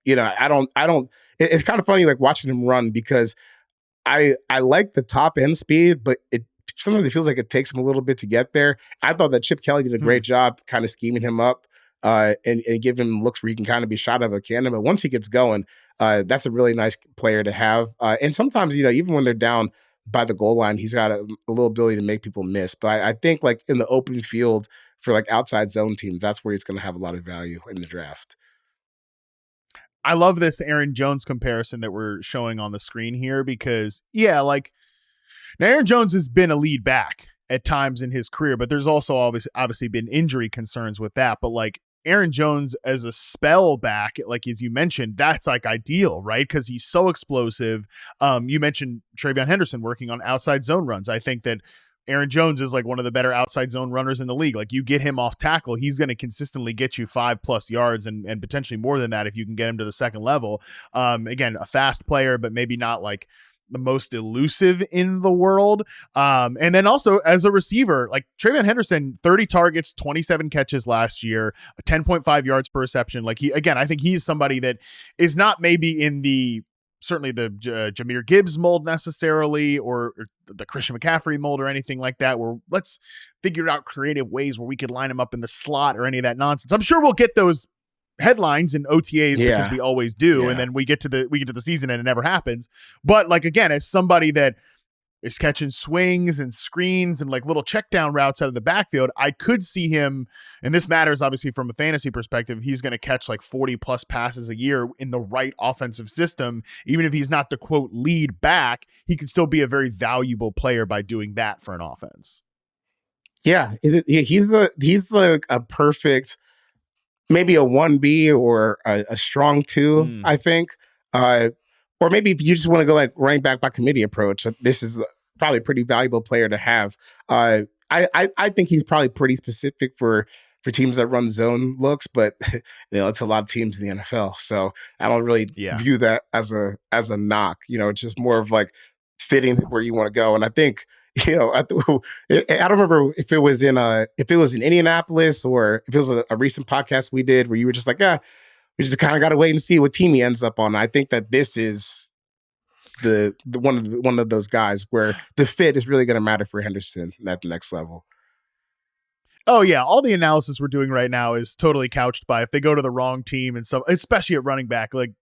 It's kind of funny watching him run, because I like the top end speed, but sometimes it feels like it takes him a little bit to get there. I thought that Chip Kelly did a great job kind of scheming him up and give him looks where he can kind of be shot out of a cannon. But once he gets going, that's a really nice player to have. And sometimes, even when they're down by the goal line, he's got a little ability to make people miss. But I think in the open field for outside zone teams, that's where he's going to have a lot of value in the draft. I love this Aaron Jones comparison that we're showing on the screen here, because now Aaron Jones has been a lead back at times in his career, but there's also obviously been injury concerns with that. But Aaron Jones as a spell back, like as you mentioned, that's like ideal, right? Because he's so explosive. You mentioned TreVeyon Henderson working on outside zone runs. I think that Aaron Jones is like one of the better outside zone runners in the league. Like you get him off tackle, he's going to consistently get you 5+ yards and potentially more than that if you can get him to the second level. Again, a fast player, but maybe not like the most elusive in the world. And then also as a receiver, like TreVeyon Henderson, 30 targets, 27 catches last year, 10.5 yards per reception. Like I think he's somebody that is not maybe in the certainly the Jahmyr Gibbs mold necessarily, or the Christian McCaffrey mold or anything like that, where let's figure out creative ways where we could line him up in the slot or any of that nonsense. I'm sure we'll get those headlines and OTAs because we always do. And then we get to the season and it never happens. But like, again, as somebody that is catching swings and screens and like little check down routes out of the backfield, I could see him, and this matters obviously from a fantasy perspective, he's going to catch like 40+ passes a year in the right offensive system. Even if he's not the quote lead back, he can still be a very valuable player by doing that for an offense. Yeah, he's like a perfect, maybe a 1B or a strong 2, I think. Or maybe if you just want to go like running back by committee approach, this is probably a pretty valuable player to have. I think he's probably pretty specific for teams that run zone looks, but it's a lot of teams in the NFL, so I don't really view that as a knock. It's just more of like fitting where you want to go. And I think I don't remember if it was in Indianapolis or if it was a recent podcast we did where you were just like, we just kind of got to wait and see what team he ends up on. I think that this is the one of those guys where the fit is really going to matter for Henderson at the next level. Oh yeah, all the analysis we're doing right now is totally couched by if they go to the wrong team and stuff, especially at running back. Like,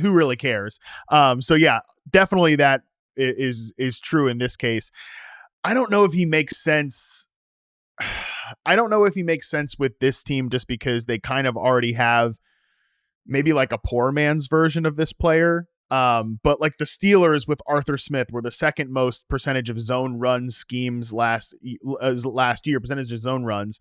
who really cares? So yeah, definitely that is true in this case. I don't know if he makes sense. I don't know if he makes sense with this team just because they kind of already have maybe like a poor man's version of this player. But like the Steelers with Arthur Smith were the second most percentage of zone run schemes last year, percentage of zone runs.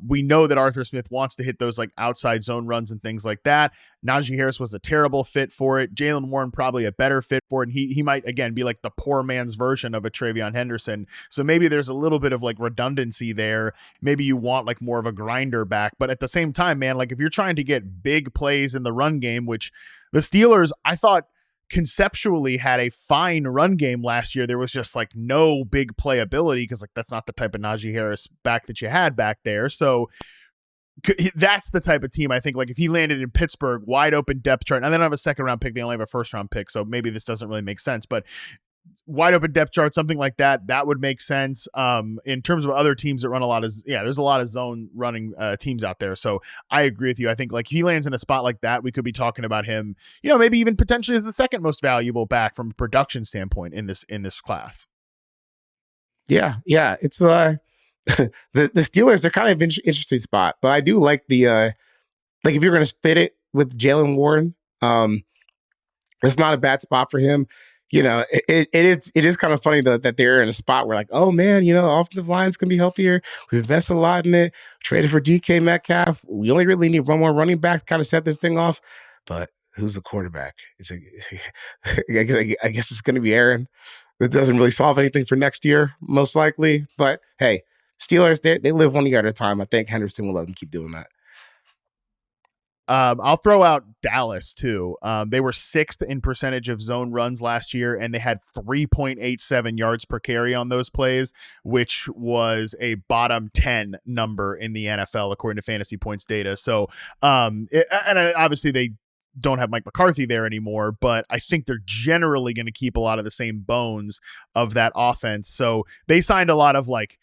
We know that Arthur Smith wants to hit those like outside zone runs and things like that. Najee Harris was a terrible fit for it. Jaylen Warren probably a better fit for it. And he might again be like the poor man's version of a TreVeyon Henderson. So maybe there's a little bit of like redundancy there. Maybe you want like more of a grinder back, but at the same time, man, like if you're trying to get big plays in the run game, which the Steelers, I thought conceptually had a fine run game last year. There was just like no big playability because like that's not the type of Najee Harris back that you had back there. So that's the type of team I think like if he landed in Pittsburgh, wide open depth chart, and they don't have a second round pick, they only have a first round pick. So maybe this doesn't really make sense, but wide open depth chart, something like that would make sense. In terms of other teams that run a lot of, there's a lot of zone running teams out there. So I agree with you. I think like he lands in a spot like that, we could be talking about him, maybe even potentially as the second most valuable back from a production standpoint in this class. Yeah. It's the Steelers are kind of an interesting spot, but I do like the like if you're going to fit it with Jaylen Warren, it's not a bad spot for him. It is kind of funny though that they're in a spot where like, oh man, offensive line's gonna be healthier. We invested a lot in it. Traded for DK Metcalf. We only really need one more running back to kind of set this thing off. But who's the quarterback? I guess it's gonna be Aaron. That doesn't really solve anything for next year, most likely. But hey, Steelers, they live 1 year at a time. I think Henderson will let them keep doing that. I'll throw out Dallas too. They were 6th in percentage of zone runs last year, and they had 3.87 yards per carry on those plays, which was a bottom 10 number in the NFL according to Fantasy Points data. So, and obviously they don't have Mike McCarthy there anymore, but I think they're generally going to keep a lot of the same bones of that offense. So they signed a lot of like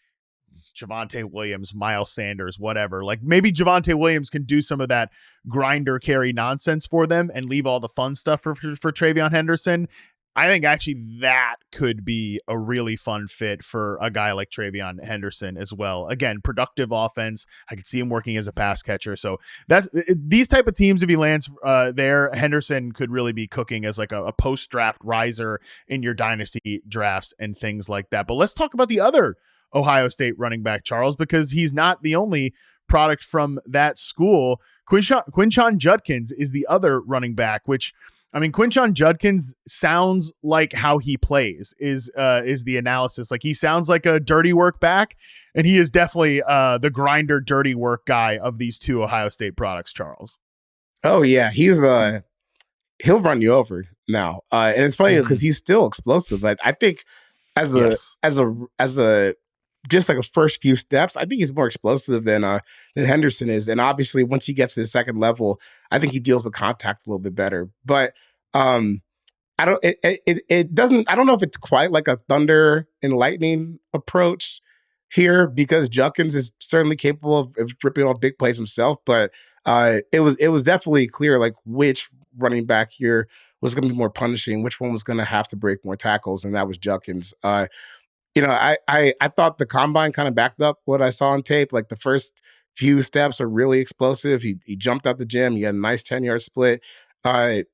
Javonte Williams, Miles Sanders, whatever. Like maybe Javonte Williams can do some of that grinder carry nonsense for them and leave all the fun stuff for TreVeyon Henderson. I think actually that could be a really fun fit for a guy like TreVeyon Henderson as well. Again, productive offense. I could see him working as a pass catcher. So that's these type of teams. If he lands there, Henderson could really be cooking as like a post-draft riser in your dynasty drafts and things like that. But let's talk about the other Ohio State running back, Charles, because he's not the only product from that school. Quinshon Judkins is the other running back, which, I mean, Quinshon Judkins sounds like how he plays is the analysis. Like, he sounds like a dirty work back, and he is definitely the grinder dirty work guy of these two Ohio State products, Charles. Oh yeah, he'll run you over now. And it's funny because he's still explosive. But I think as a just like a first few steps, I think he's more explosive than Henderson is. And obviously, once he gets to the second level, I think he deals with contact a little bit better. But I don't know if it's quite like a thunder and lightning approach here, because Judkins is certainly capable of ripping off big plays himself. But it was definitely clear like which running back here was going to be more punishing, which one was going to have to break more tackles, and that was Judkins. I thought the combine kind of backed up what I saw on tape. Like, the first few steps are really explosive. He jumped out the gym. He had a nice 10-yard split. I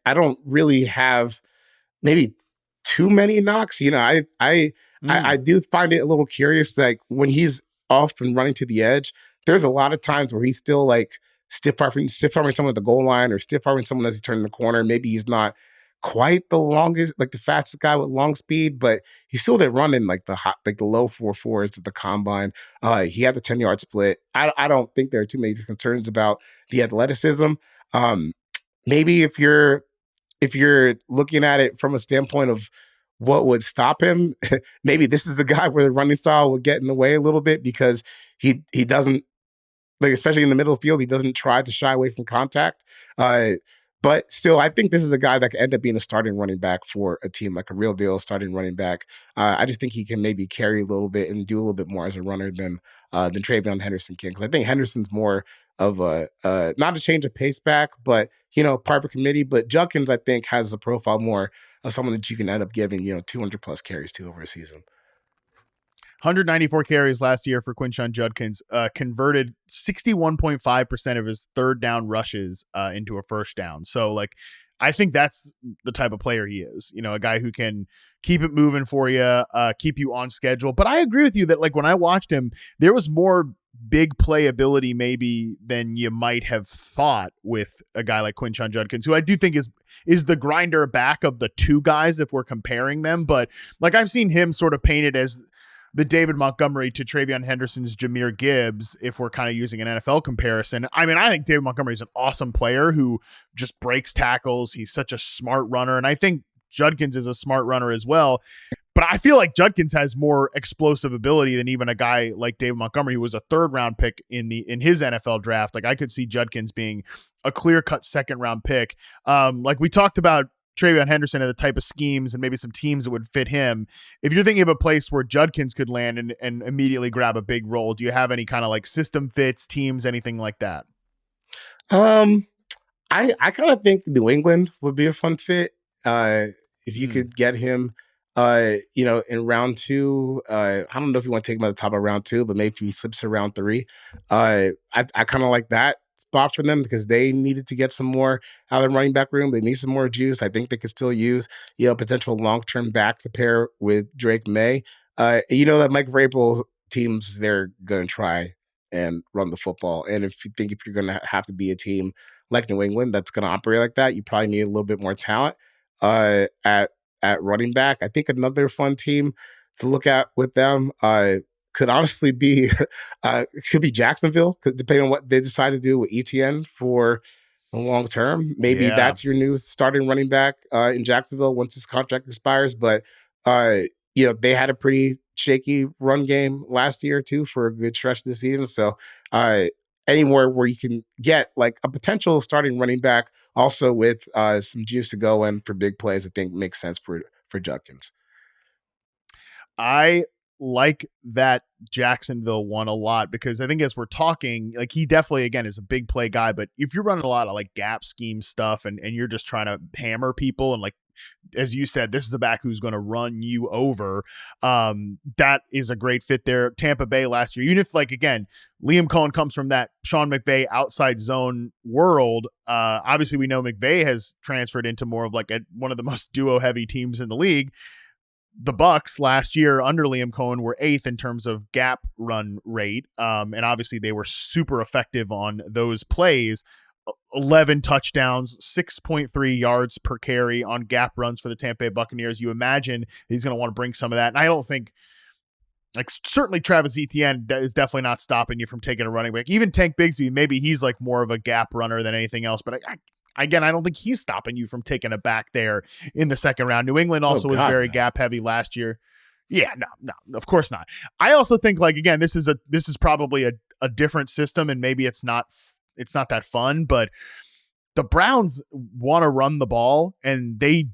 don't really have maybe too many knocks. I do find it a little curious. Like, when he's off and running to the edge, there's a lot of times where he's still like stiff arming someone at the goal line, or stiff arming someone as he turns the corner. Maybe he's not quite the fastest guy with long speed, but he still did run in like the low 4.4s at the combine. He had the 10-yard split. I don't think there are too many concerns about the athleticism. Maybe if you're looking at it from a standpoint of what would stop him, maybe this is the guy where the running style would get in the way a little bit, because he doesn't, like, especially in the middle of the field, he doesn't try to shy away from contact. But still, I think this is a guy that could end up being a starting running back for a team, like a real deal starting running back. I just think he can maybe carry a little bit and do a little bit more as a runner than TreVeyon Henderson can. Because I think Henderson's more of a not a change of pace back, but part of a committee. But Judkins, I think, has a profile more of someone that you can end up giving 200 plus carries to over a season. 194 carries last year for Quinshon Judkins, converted 61.5% of his third down rushes into a first down. So, like, I think that's the type of player he is. A guy who can keep it moving for you, keep you on schedule. But I agree with you that, like, when I watched him, there was more big playability maybe than you might have thought with a guy like Quinshon Judkins, who I do think is the grinder back of the two guys if we're comparing them. But, like, I've seen him sort of painted as the David Montgomery to TreVeyon Henderson's Jahmyr Gibbs, if we're kind of using an NFL comparison. I mean, I think David Montgomery is an awesome player who just breaks tackles. He's such a smart runner. And I think Judkins is a smart runner as well. But I feel like Judkins has more explosive ability than even a guy like David Montgomery, who was a third-round pick in his NFL draft. Like, I could see Judkins being a clear-cut second-round pick. Like we talked about TreVeyon Henderson and the type of schemes and maybe some teams that would fit him. If you're thinking of a place where Judkins could land and immediately grab a big role, do you have any kind of like system fits, teams, anything like that? I kind of think New England would be a fun fit. If you could get him, in round 2, I don't know if you want to take him at the top of round 2, but maybe if he slips to round 3, I kind of like that spot for them, because they needed to get some more out of the running back room. They need some more juice. I think they could still use, potential long-term back to pair with Drake May. That Mike Vrabel teams, they're going to try and run the football. And if you're going to have to be a team like New England that's going to operate like that, you probably need a little bit more talent at running back. I think another fun team to look at with them could honestly be could be Jacksonville, depending on what they decide to do with ETN for the long term. Maybe that's your new starting running back in Jacksonville once his contract expires. But they had a pretty shaky run game last year too for a good stretch of the season. So anywhere where you can get like a potential starting running back, also with some juice to go in for big plays, I think makes sense for Judkins. I like that Jacksonville one a lot, because I think as we're talking, like, he definitely, again, is a big play guy, but if you're running a lot of like gap scheme stuff and you're just trying to hammer people, and like, as you said, this is a back who's going to run you over, that is a great fit there. Tampa Bay last year, even if, like, again, Liam Cohen comes from that Sean McVay outside zone world, obviously we know McVay has transferred into more of like one of the most duo heavy teams in the league. the Bucks last year under Liam Cohen were 8th in terms of gap run rate. And obviously they were super effective on those plays. 11 touchdowns, 6.3 yards per carry on gap runs for the Tampa Bay Buccaneers. You imagine he's going to want to bring some of that. And I don't think, like, certainly Travis Etienne is definitely not stopping you from taking a running back. Even Tank Bigsby, maybe he's like more of a gap runner than anything else. But again, I don't think he's stopping you from taking a back there in the second round. New England also was very gap heavy last year. Yeah, no, of course not. I also think, like, again, this is probably a different system, and maybe it's not that fun, but the Browns want to run the ball, and they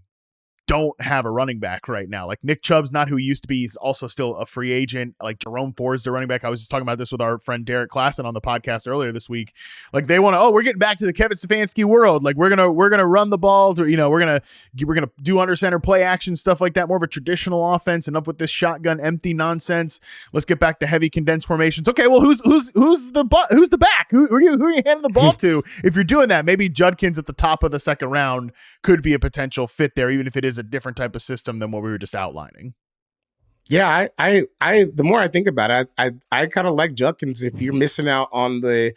don't have a running back right now. Like, Nick Chubb's not who he used to be. He's also still a free agent. Like, Jerome Ford's the running back. I was just talking about this with our friend Derek Klassen on the podcast earlier this week. Like, they want to, we're getting back to the Kevin Stefanski world. Like, we're gonna run the ball. To, we're gonna do under center play action stuff like that. More of a traditional offense. Enough with this shotgun empty nonsense. Let's get back to heavy condensed formations. Okay, well, who's the back? Who are you handing the ball to? If you're doing that, maybe Judkins at the top of the second round could be a potential fit there, even if it is a different type of system than what we were just outlining. Yeah, I the more I think about it, I kind of like Judkins. If you're missing out on the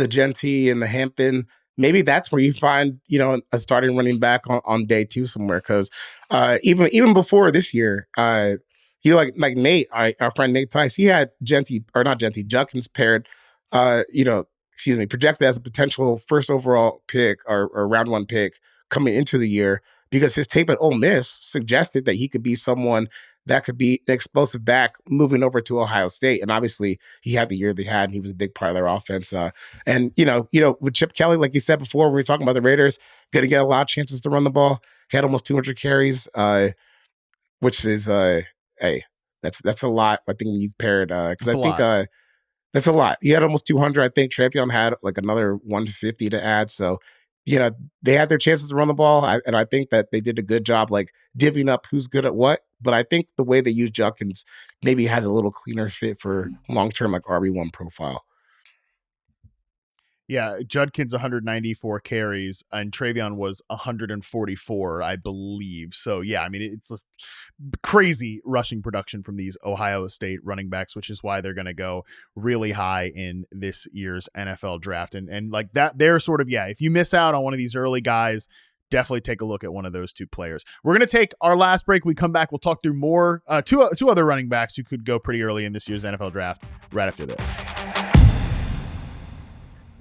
Jeanty and the Hampton, maybe that's where you find, a starting running back on day 2 somewhere. Because even before this year, like Nate, our friend Nate Tice, he had Judkins paired, projected as a potential first overall pick or round 1 pick coming into the year, because his tape at Ole Miss suggested that he could be someone that could be the explosive back moving over to Ohio State. And obviously he had the year they had, and he was a big part of their offense. And with Chip Kelly, like you said before, when we were talking about the Raiders, going to get a lot of chances to run the ball. He had almost 200 carries, which is, that's a lot. I think when you paired, because I think that's a lot. He had almost 200. I think TreVeyon had like another 150 to add. So, they had their chances to run the ball, and I think that they did a good job, like, divvying up who's good at what. But I think the way they use Judkins maybe has a little cleaner fit for long-term, like, RB1 profile. Yeah, Judkins 194 carries, and TreVeyon was 144, I believe. So, yeah, I mean, it's just crazy rushing production from these Ohio State running backs, which is why they're going to go really high in this year's NFL draft. And like that, they're sort of, if you miss out on one of these early guys, definitely take a look at one of those 2 players. We're going to take our last break. We come back, we'll talk through more, two other running backs who could go pretty early in this year's NFL draft right after this.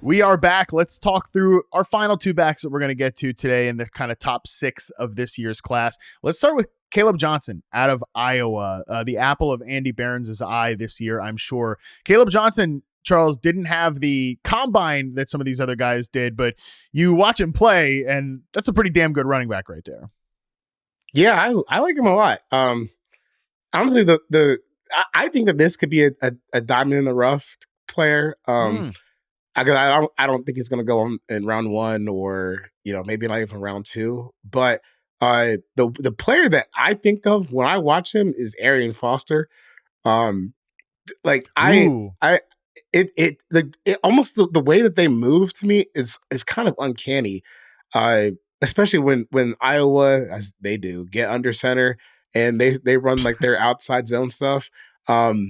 We are back. Let's talk through our final 2 backs that we're going to get to today in the kind of top 6 of this year's class. Let's start with Kaleb Johnson out of Iowa, the apple of Andy Behrens' eye this year, I'm sure. Kaleb Johnson, Charles, didn't have the combine that some of these other guys did, but you watch him play, and that's a pretty damn good running back right there. Yeah, I like him a lot. Honestly, I think that this could be a diamond in the rough player. I don't think he's going to go in round 1 or, maybe not even round 2. But the player that I think of when I watch him is Arian Foster. Almost the way that they move to me is kind of uncanny. Especially when Iowa, as they do, get under center and they run like their outside zone stuff. The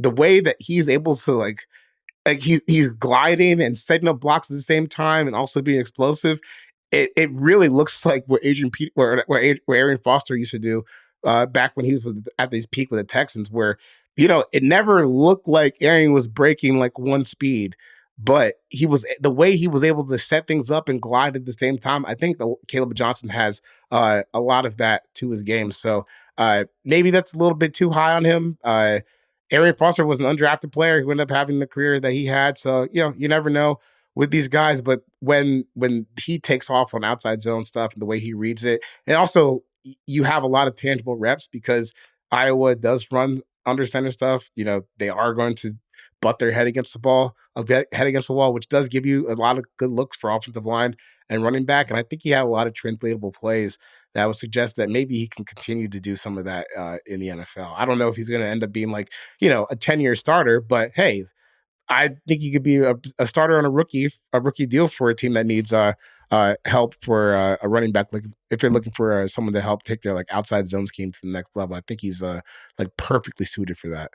way that he's able to like he's gliding and setting up blocks at the same time and also being explosive. It really looks like what Arian Foster used to do back when he was at his peak with the Texans, where it never looked like Arian was breaking like one speed, but the way he was able to set things up and glide at the same time. I think Kaleb Johnson has a lot of that to his game. So maybe that's a little bit too high on him. Arian Foster was an undrafted player who ended up having the career that he had. So, you never know with these guys. But when he takes off on outside zone stuff and the way he reads it, and also you have a lot of tangible reps because Iowa does run under center stuff. They are going to butt their head against the wall, which does give you a lot of good looks for offensive line and running back. And I think he had a lot of translatable plays that would suggest that maybe he can continue to do some of that in the NFL. I don't know if he's going to end up being like, a 10-year starter, but hey, I think he could be a starter on a rookie deal for a team that needs help for a running back. Like if you're looking for someone to help take their like outside zone scheme to the next level, I think he's like perfectly suited for that.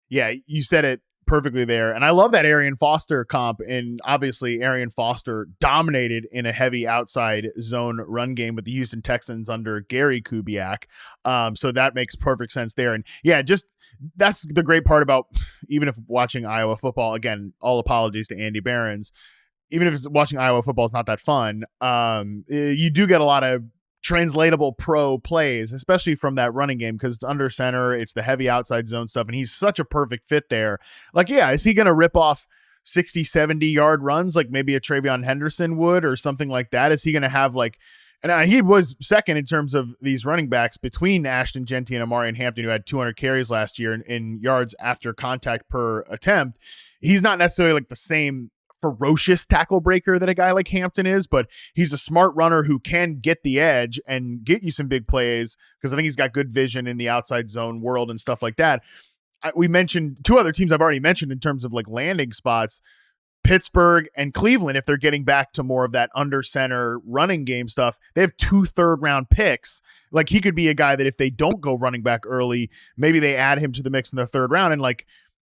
Yeah, you said it perfectly there. And I love that Arian Foster comp. And obviously, Arian Foster dominated in a heavy outside zone run game with the Houston Texans under Gary Kubiak. So that makes perfect sense there. And yeah, just that's the great part about even if watching Iowa football, again, all apologies to Andy Behrens, even if watching Iowa football is not that fun, you do get a lot of translatable pro plays, especially from that running game, because it's under center, it's the heavy outside zone stuff, and he's such a perfect fit there. Like, yeah, is he going to rip off 60, 70 yard runs like maybe a TreVeyon Henderson would or something like that? Is he going to have like, and he was second in terms of these running backs between Ashton Jeanty and Omarion Hampton, who had 200 carries last year in yards after contact per attempt. He's not necessarily like the same ferocious tackle breaker that a guy like Hampton is, but he's a smart runner who can get the edge and get you some big plays because I think he's got good vision in the outside zone world and stuff like that. We mentioned two other teams I've already mentioned in terms of like landing spots, Pittsburgh and Cleveland. If they're getting back to more of that under center running game stuff, they have 2 third-round picks. Like he could be a guy that if they don't go running back early, maybe they add him to the mix in the 3rd round. And like,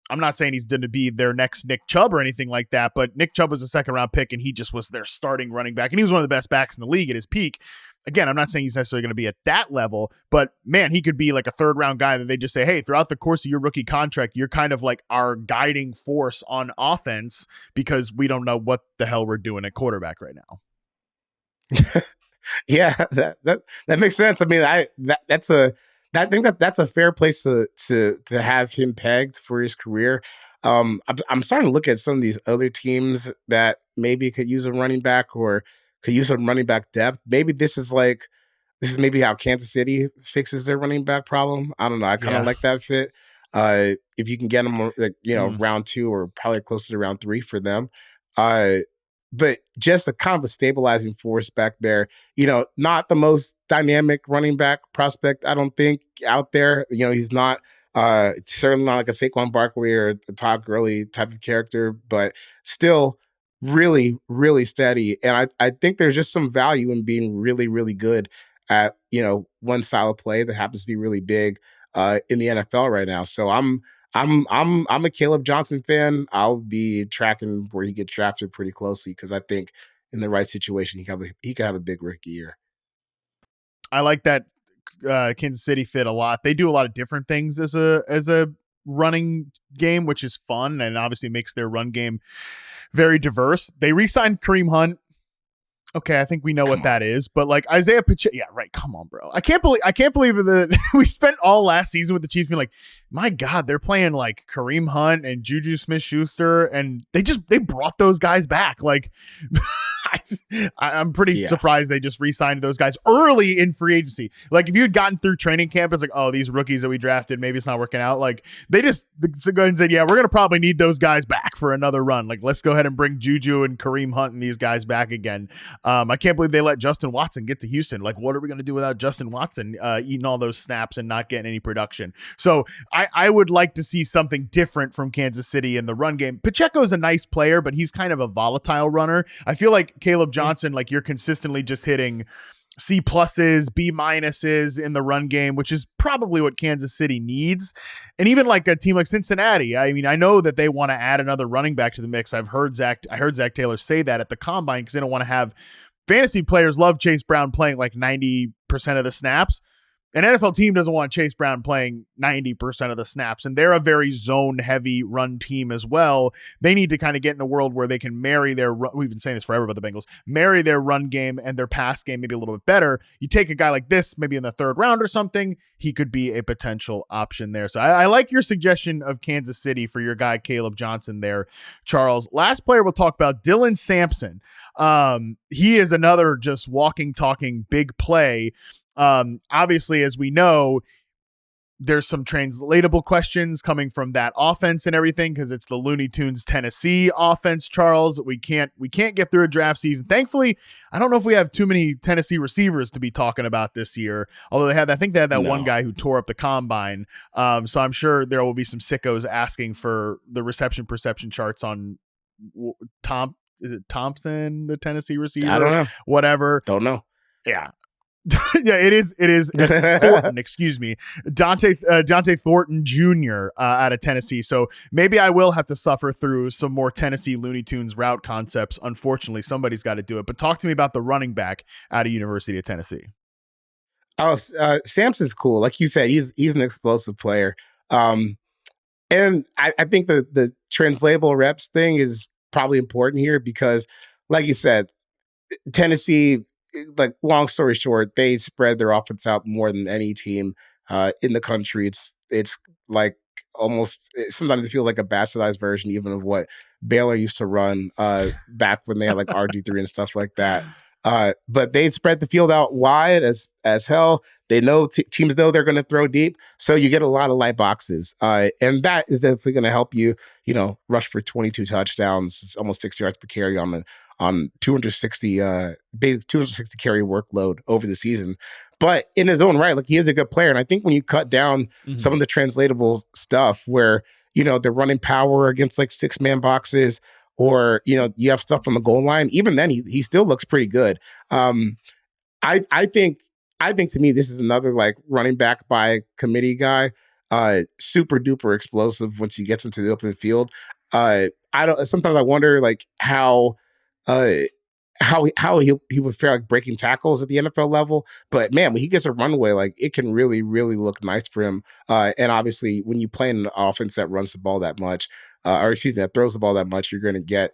I'm not saying he's going to be their next Nick Chubb or anything like that, but Nick Chubb was a 2nd round pick and he just was their starting running back. And he was one of the best backs in the league at his peak. Again, I'm not saying he's necessarily going to be at that level, but man, he could be like a 3rd round guy that they just say, hey, throughout the course of your rookie contract, you're kind of like our guiding force on offense because we don't know what the hell we're doing at quarterback right now. Yeah, that makes sense. I mean, I think that's a fair place to have him pegged for his career. I'm starting to look at some of these other teams that maybe could use a running back or could use some running back depth. Maybe this is maybe how Kansas City fixes their running back problem. I don't know. I kind of like that fit. If you can get them, round 2 or probably closer to round 3 for them. But just a kind of a stabilizing force back there. Not the most dynamic running back prospect, I don't think, out there. He's not certainly not like a Saquon Barkley or a Todd Gurley type of character, but still really, really steady. And I think there's just some value in being really, really good at, one style of play that happens to be really big in the NFL right now. So I'm a Kaleb Johnson fan. I'll be tracking where he gets drafted pretty closely because I think in the right situation he could have a big rookie year. I like that Kansas City fit a lot. They do a lot of different things as a running game, which is fun and obviously makes their run game very diverse. They re-signed Kareem Hunt. Okay, I think we know what that is, but like Isaiah Pacheco, yeah, right. Come on, bro. I can't believe that we spent all last season with the Chiefs being like, my God, they're playing like Kareem Hunt and Juju Smith-Schuster, and they brought those guys back. Like, I'm pretty surprised they just re-signed those guys early in free agency. Like, if you had gotten through training camp, it's like, oh, these rookies that we drafted, maybe it's not working out. Like, they just go ahead and said, yeah, we're gonna probably need those guys back for another run. Like, let's go ahead and bring Juju and Kareem Hunt and these guys back again. I can't believe they let Justin Watson get to Houston. Like, what are we going to do without Justin Watson eating all those snaps and not getting any production? So I would like to see something different from Kansas City in the run game. Pacheco's a nice player, but he's kind of a volatile runner. I feel like Kaleb Johnson, like you're consistently just hitting C+, B- in the run game, which is probably what Kansas City needs. And even like a team like Cincinnati, I mean, I know that they want to add another running back to the mix. I heard Zach Taylor say that at the combine because they don't want to have fantasy players love Chase Brown playing like 90% of the snaps. An NFL team doesn't want Chase Brown playing 90% of the snaps, and they're a very zone-heavy run team as well. They need to kind of get in a world where they can marry their we've been saying this forever about the Bengals, marry their run game and their pass game maybe a little bit better. You take a guy like this, maybe in the 3rd round or something, he could be a potential option there. So I like your suggestion of Kansas City for your guy Kaleb Johnson there, Charles. Last player we'll talk about, Dylan Sampson. He is another just walking, talking big play. Obviously, as we know, there's some translatable questions coming from that offense and everything because it's the Looney Tunes Tennessee offense, Charles. We can't get through a draft season. Thankfully, I don't know if we have too many Tennessee receivers to be talking about this year. Although I think they had that one guy who tore up the combine. So I'm sure there will be some sickos asking for the reception perception charts on is it Thompson, the Tennessee receiver? I don't know. Whatever. Don't know. Yeah. Yeah, it is Thornton, excuse me. Dante Thornton Jr. Out of Tennessee. So maybe I will have to suffer through some more Tennessee Looney Tunes route concepts. Unfortunately, somebody's got to do it. But talk to me about the running back out of University of Tennessee. Oh, Sampson's cool. Like you said, he's an explosive player. And I think the translatable reps thing is probably important here because, like you said, Tennessee, like long story short, they spread their offense out more than any team in the country. It's like almost sometimes it feels like a bastardized version even of what Baylor used to run back when they had like RG3 and stuff like that. But they spread the field out wide as hell. They know teams know they're going to throw deep, so you get a lot of light boxes, and that is definitely going to help you. Rush for 22 touchdowns, it's almost 60 yards per carry on 260 carry workload over the season. But in his own right, like he is a good player, and I think when you cut down some of the translatable stuff, where they're running power against like 6-man boxes, or you have stuff on the goal line, even then he still looks pretty good. I think to me this is another like running back by committee guy, super duper explosive once he gets into the open field. Sometimes I wonder like how he would fare like breaking tackles at the NFL level, but man, when he gets a runway, like it can really really look nice for him. And obviously, when you play in an offense that runs the ball that much, that throws the ball that much, you're going to get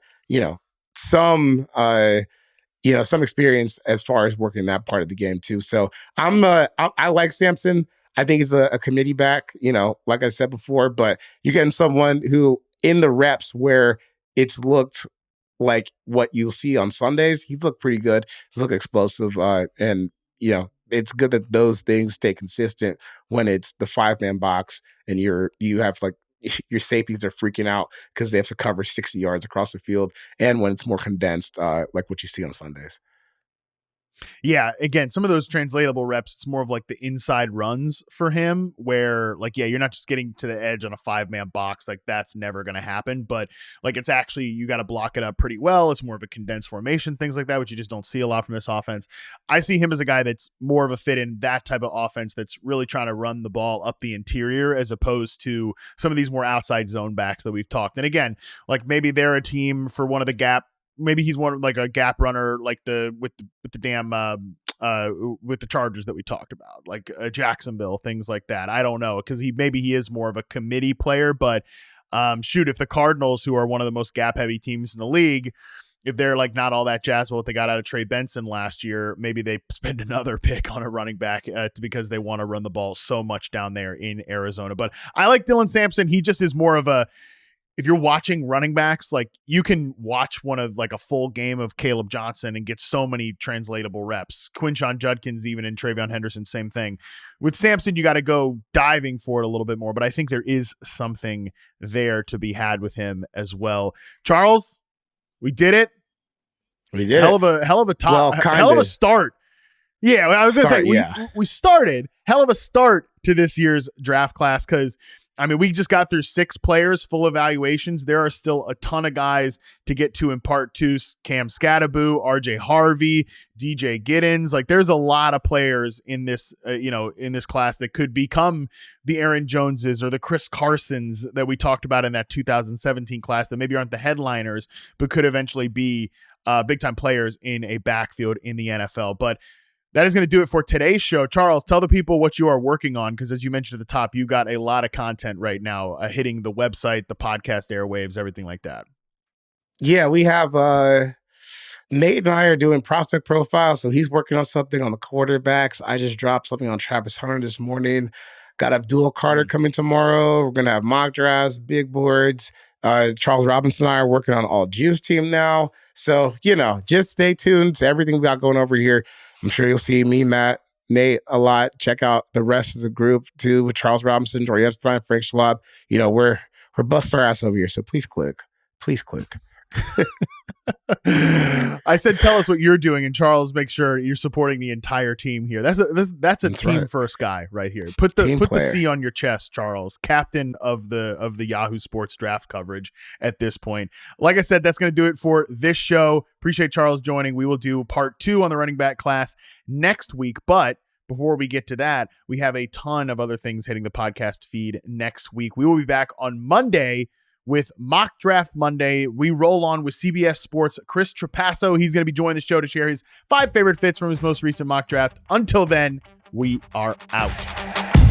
some experience as far as working that part of the game too. So I like Sampson. I think he's a committee back, like I said before, but you're getting someone who in the reps where it's looked like what you'll see on Sundays, he's looked pretty good. He's looked explosive. And it's good that those things stay consistent when it's the 5-man box and you have like your safeties are freaking out because they have to cover 60 yards across the field, and when it's more condensed, like what you see on Sundays. Yeah, again, some of those translatable reps, it's more of like the inside runs for him where like, yeah, you're not just getting to the edge on a 5-man box. Like that's never going to happen, but like it's actually, you got to block it up pretty well. It's more of a condensed formation, things like that, which you just don't see a lot from this offense. I see him as a guy that's more of a fit in that type of offense that's really trying to run the ball up the interior as opposed to some of these more outside zone backs that we've talked. And again, like maybe they're a team for one of the gap. Maybe he's one like a gap runner, like with the Chargers that we talked about, like Jacksonville, things like that. I don't know because maybe he is more of a committee player, but if the Cardinals, who are one of the most gap heavy teams in the league, if they're like not all that jazzed with what they got out of Trey Benson last year, maybe they spend another pick on a running back because they want to run the ball so much down there in Arizona. But I like Dylan Sampson. He just is more of a. If you're watching running backs, like you can watch one of like a full game of Kaleb Johnson and get so many translatable reps. Quinshon Judkins, even in TreVeyon Henderson, same thing. With Sampson, you got to go diving for it a little bit more, but I think there is something there to be had with him as well. Charles, we did it. We did. Hell of a top, hell of a start. Yeah, I was going to say, we started. Hell of a start to this year's draft class because I mean, we just got through 6 players, full evaluations. There are still a ton of guys to get to in part 2. Cam Scattaboo, RJ Harvey, DJ Giddens. Like, there's a lot of players in this, in this class that could become the Aaron Joneses or the Chris Carsons that we talked about in that 2017 class that maybe aren't the headliners, but could eventually be big-time players in a backfield in the NFL. But that is going to do it for today's show. Charles, tell the people what you are working on, because as you mentioned at the top, you got a lot of content right now hitting the website, the podcast airwaves, everything like that. Yeah, we have Nate and I are doing prospect profiles, so he's working on something on the quarterbacks. I just dropped something on Travis Hunter this morning. Got Abdul Carter coming tomorrow. We're going to have mock drafts, big boards. Charles Robinson and I are working on all Juice team now. So, just stay tuned to everything we got going over here. I'm sure you'll see me, Matt, Nate a lot. Check out the rest of the group too with Charles Robinson, Jordy Epstein, Frank Schwab. We're busting our ass over here. So please click. I said, tell us what you're doing, and Charles, make sure you're supporting the entire team here. That's a team right. first guy right here. Put the C on your chest, Charles, captain of the Yahoo Sports draft coverage at this point. Like I said, that's going to do it for this show. Appreciate Charles joining. We will do part 2 on the running back class next week, but before we get to that, we have a ton of other things hitting the podcast feed next week. We will be back on Monday with Mock Draft Monday. We roll on with CBS Sports' Chris Trapasso. He's going to be joining the show to share his 5 favorite fits from his most recent mock draft. Until then, we are out.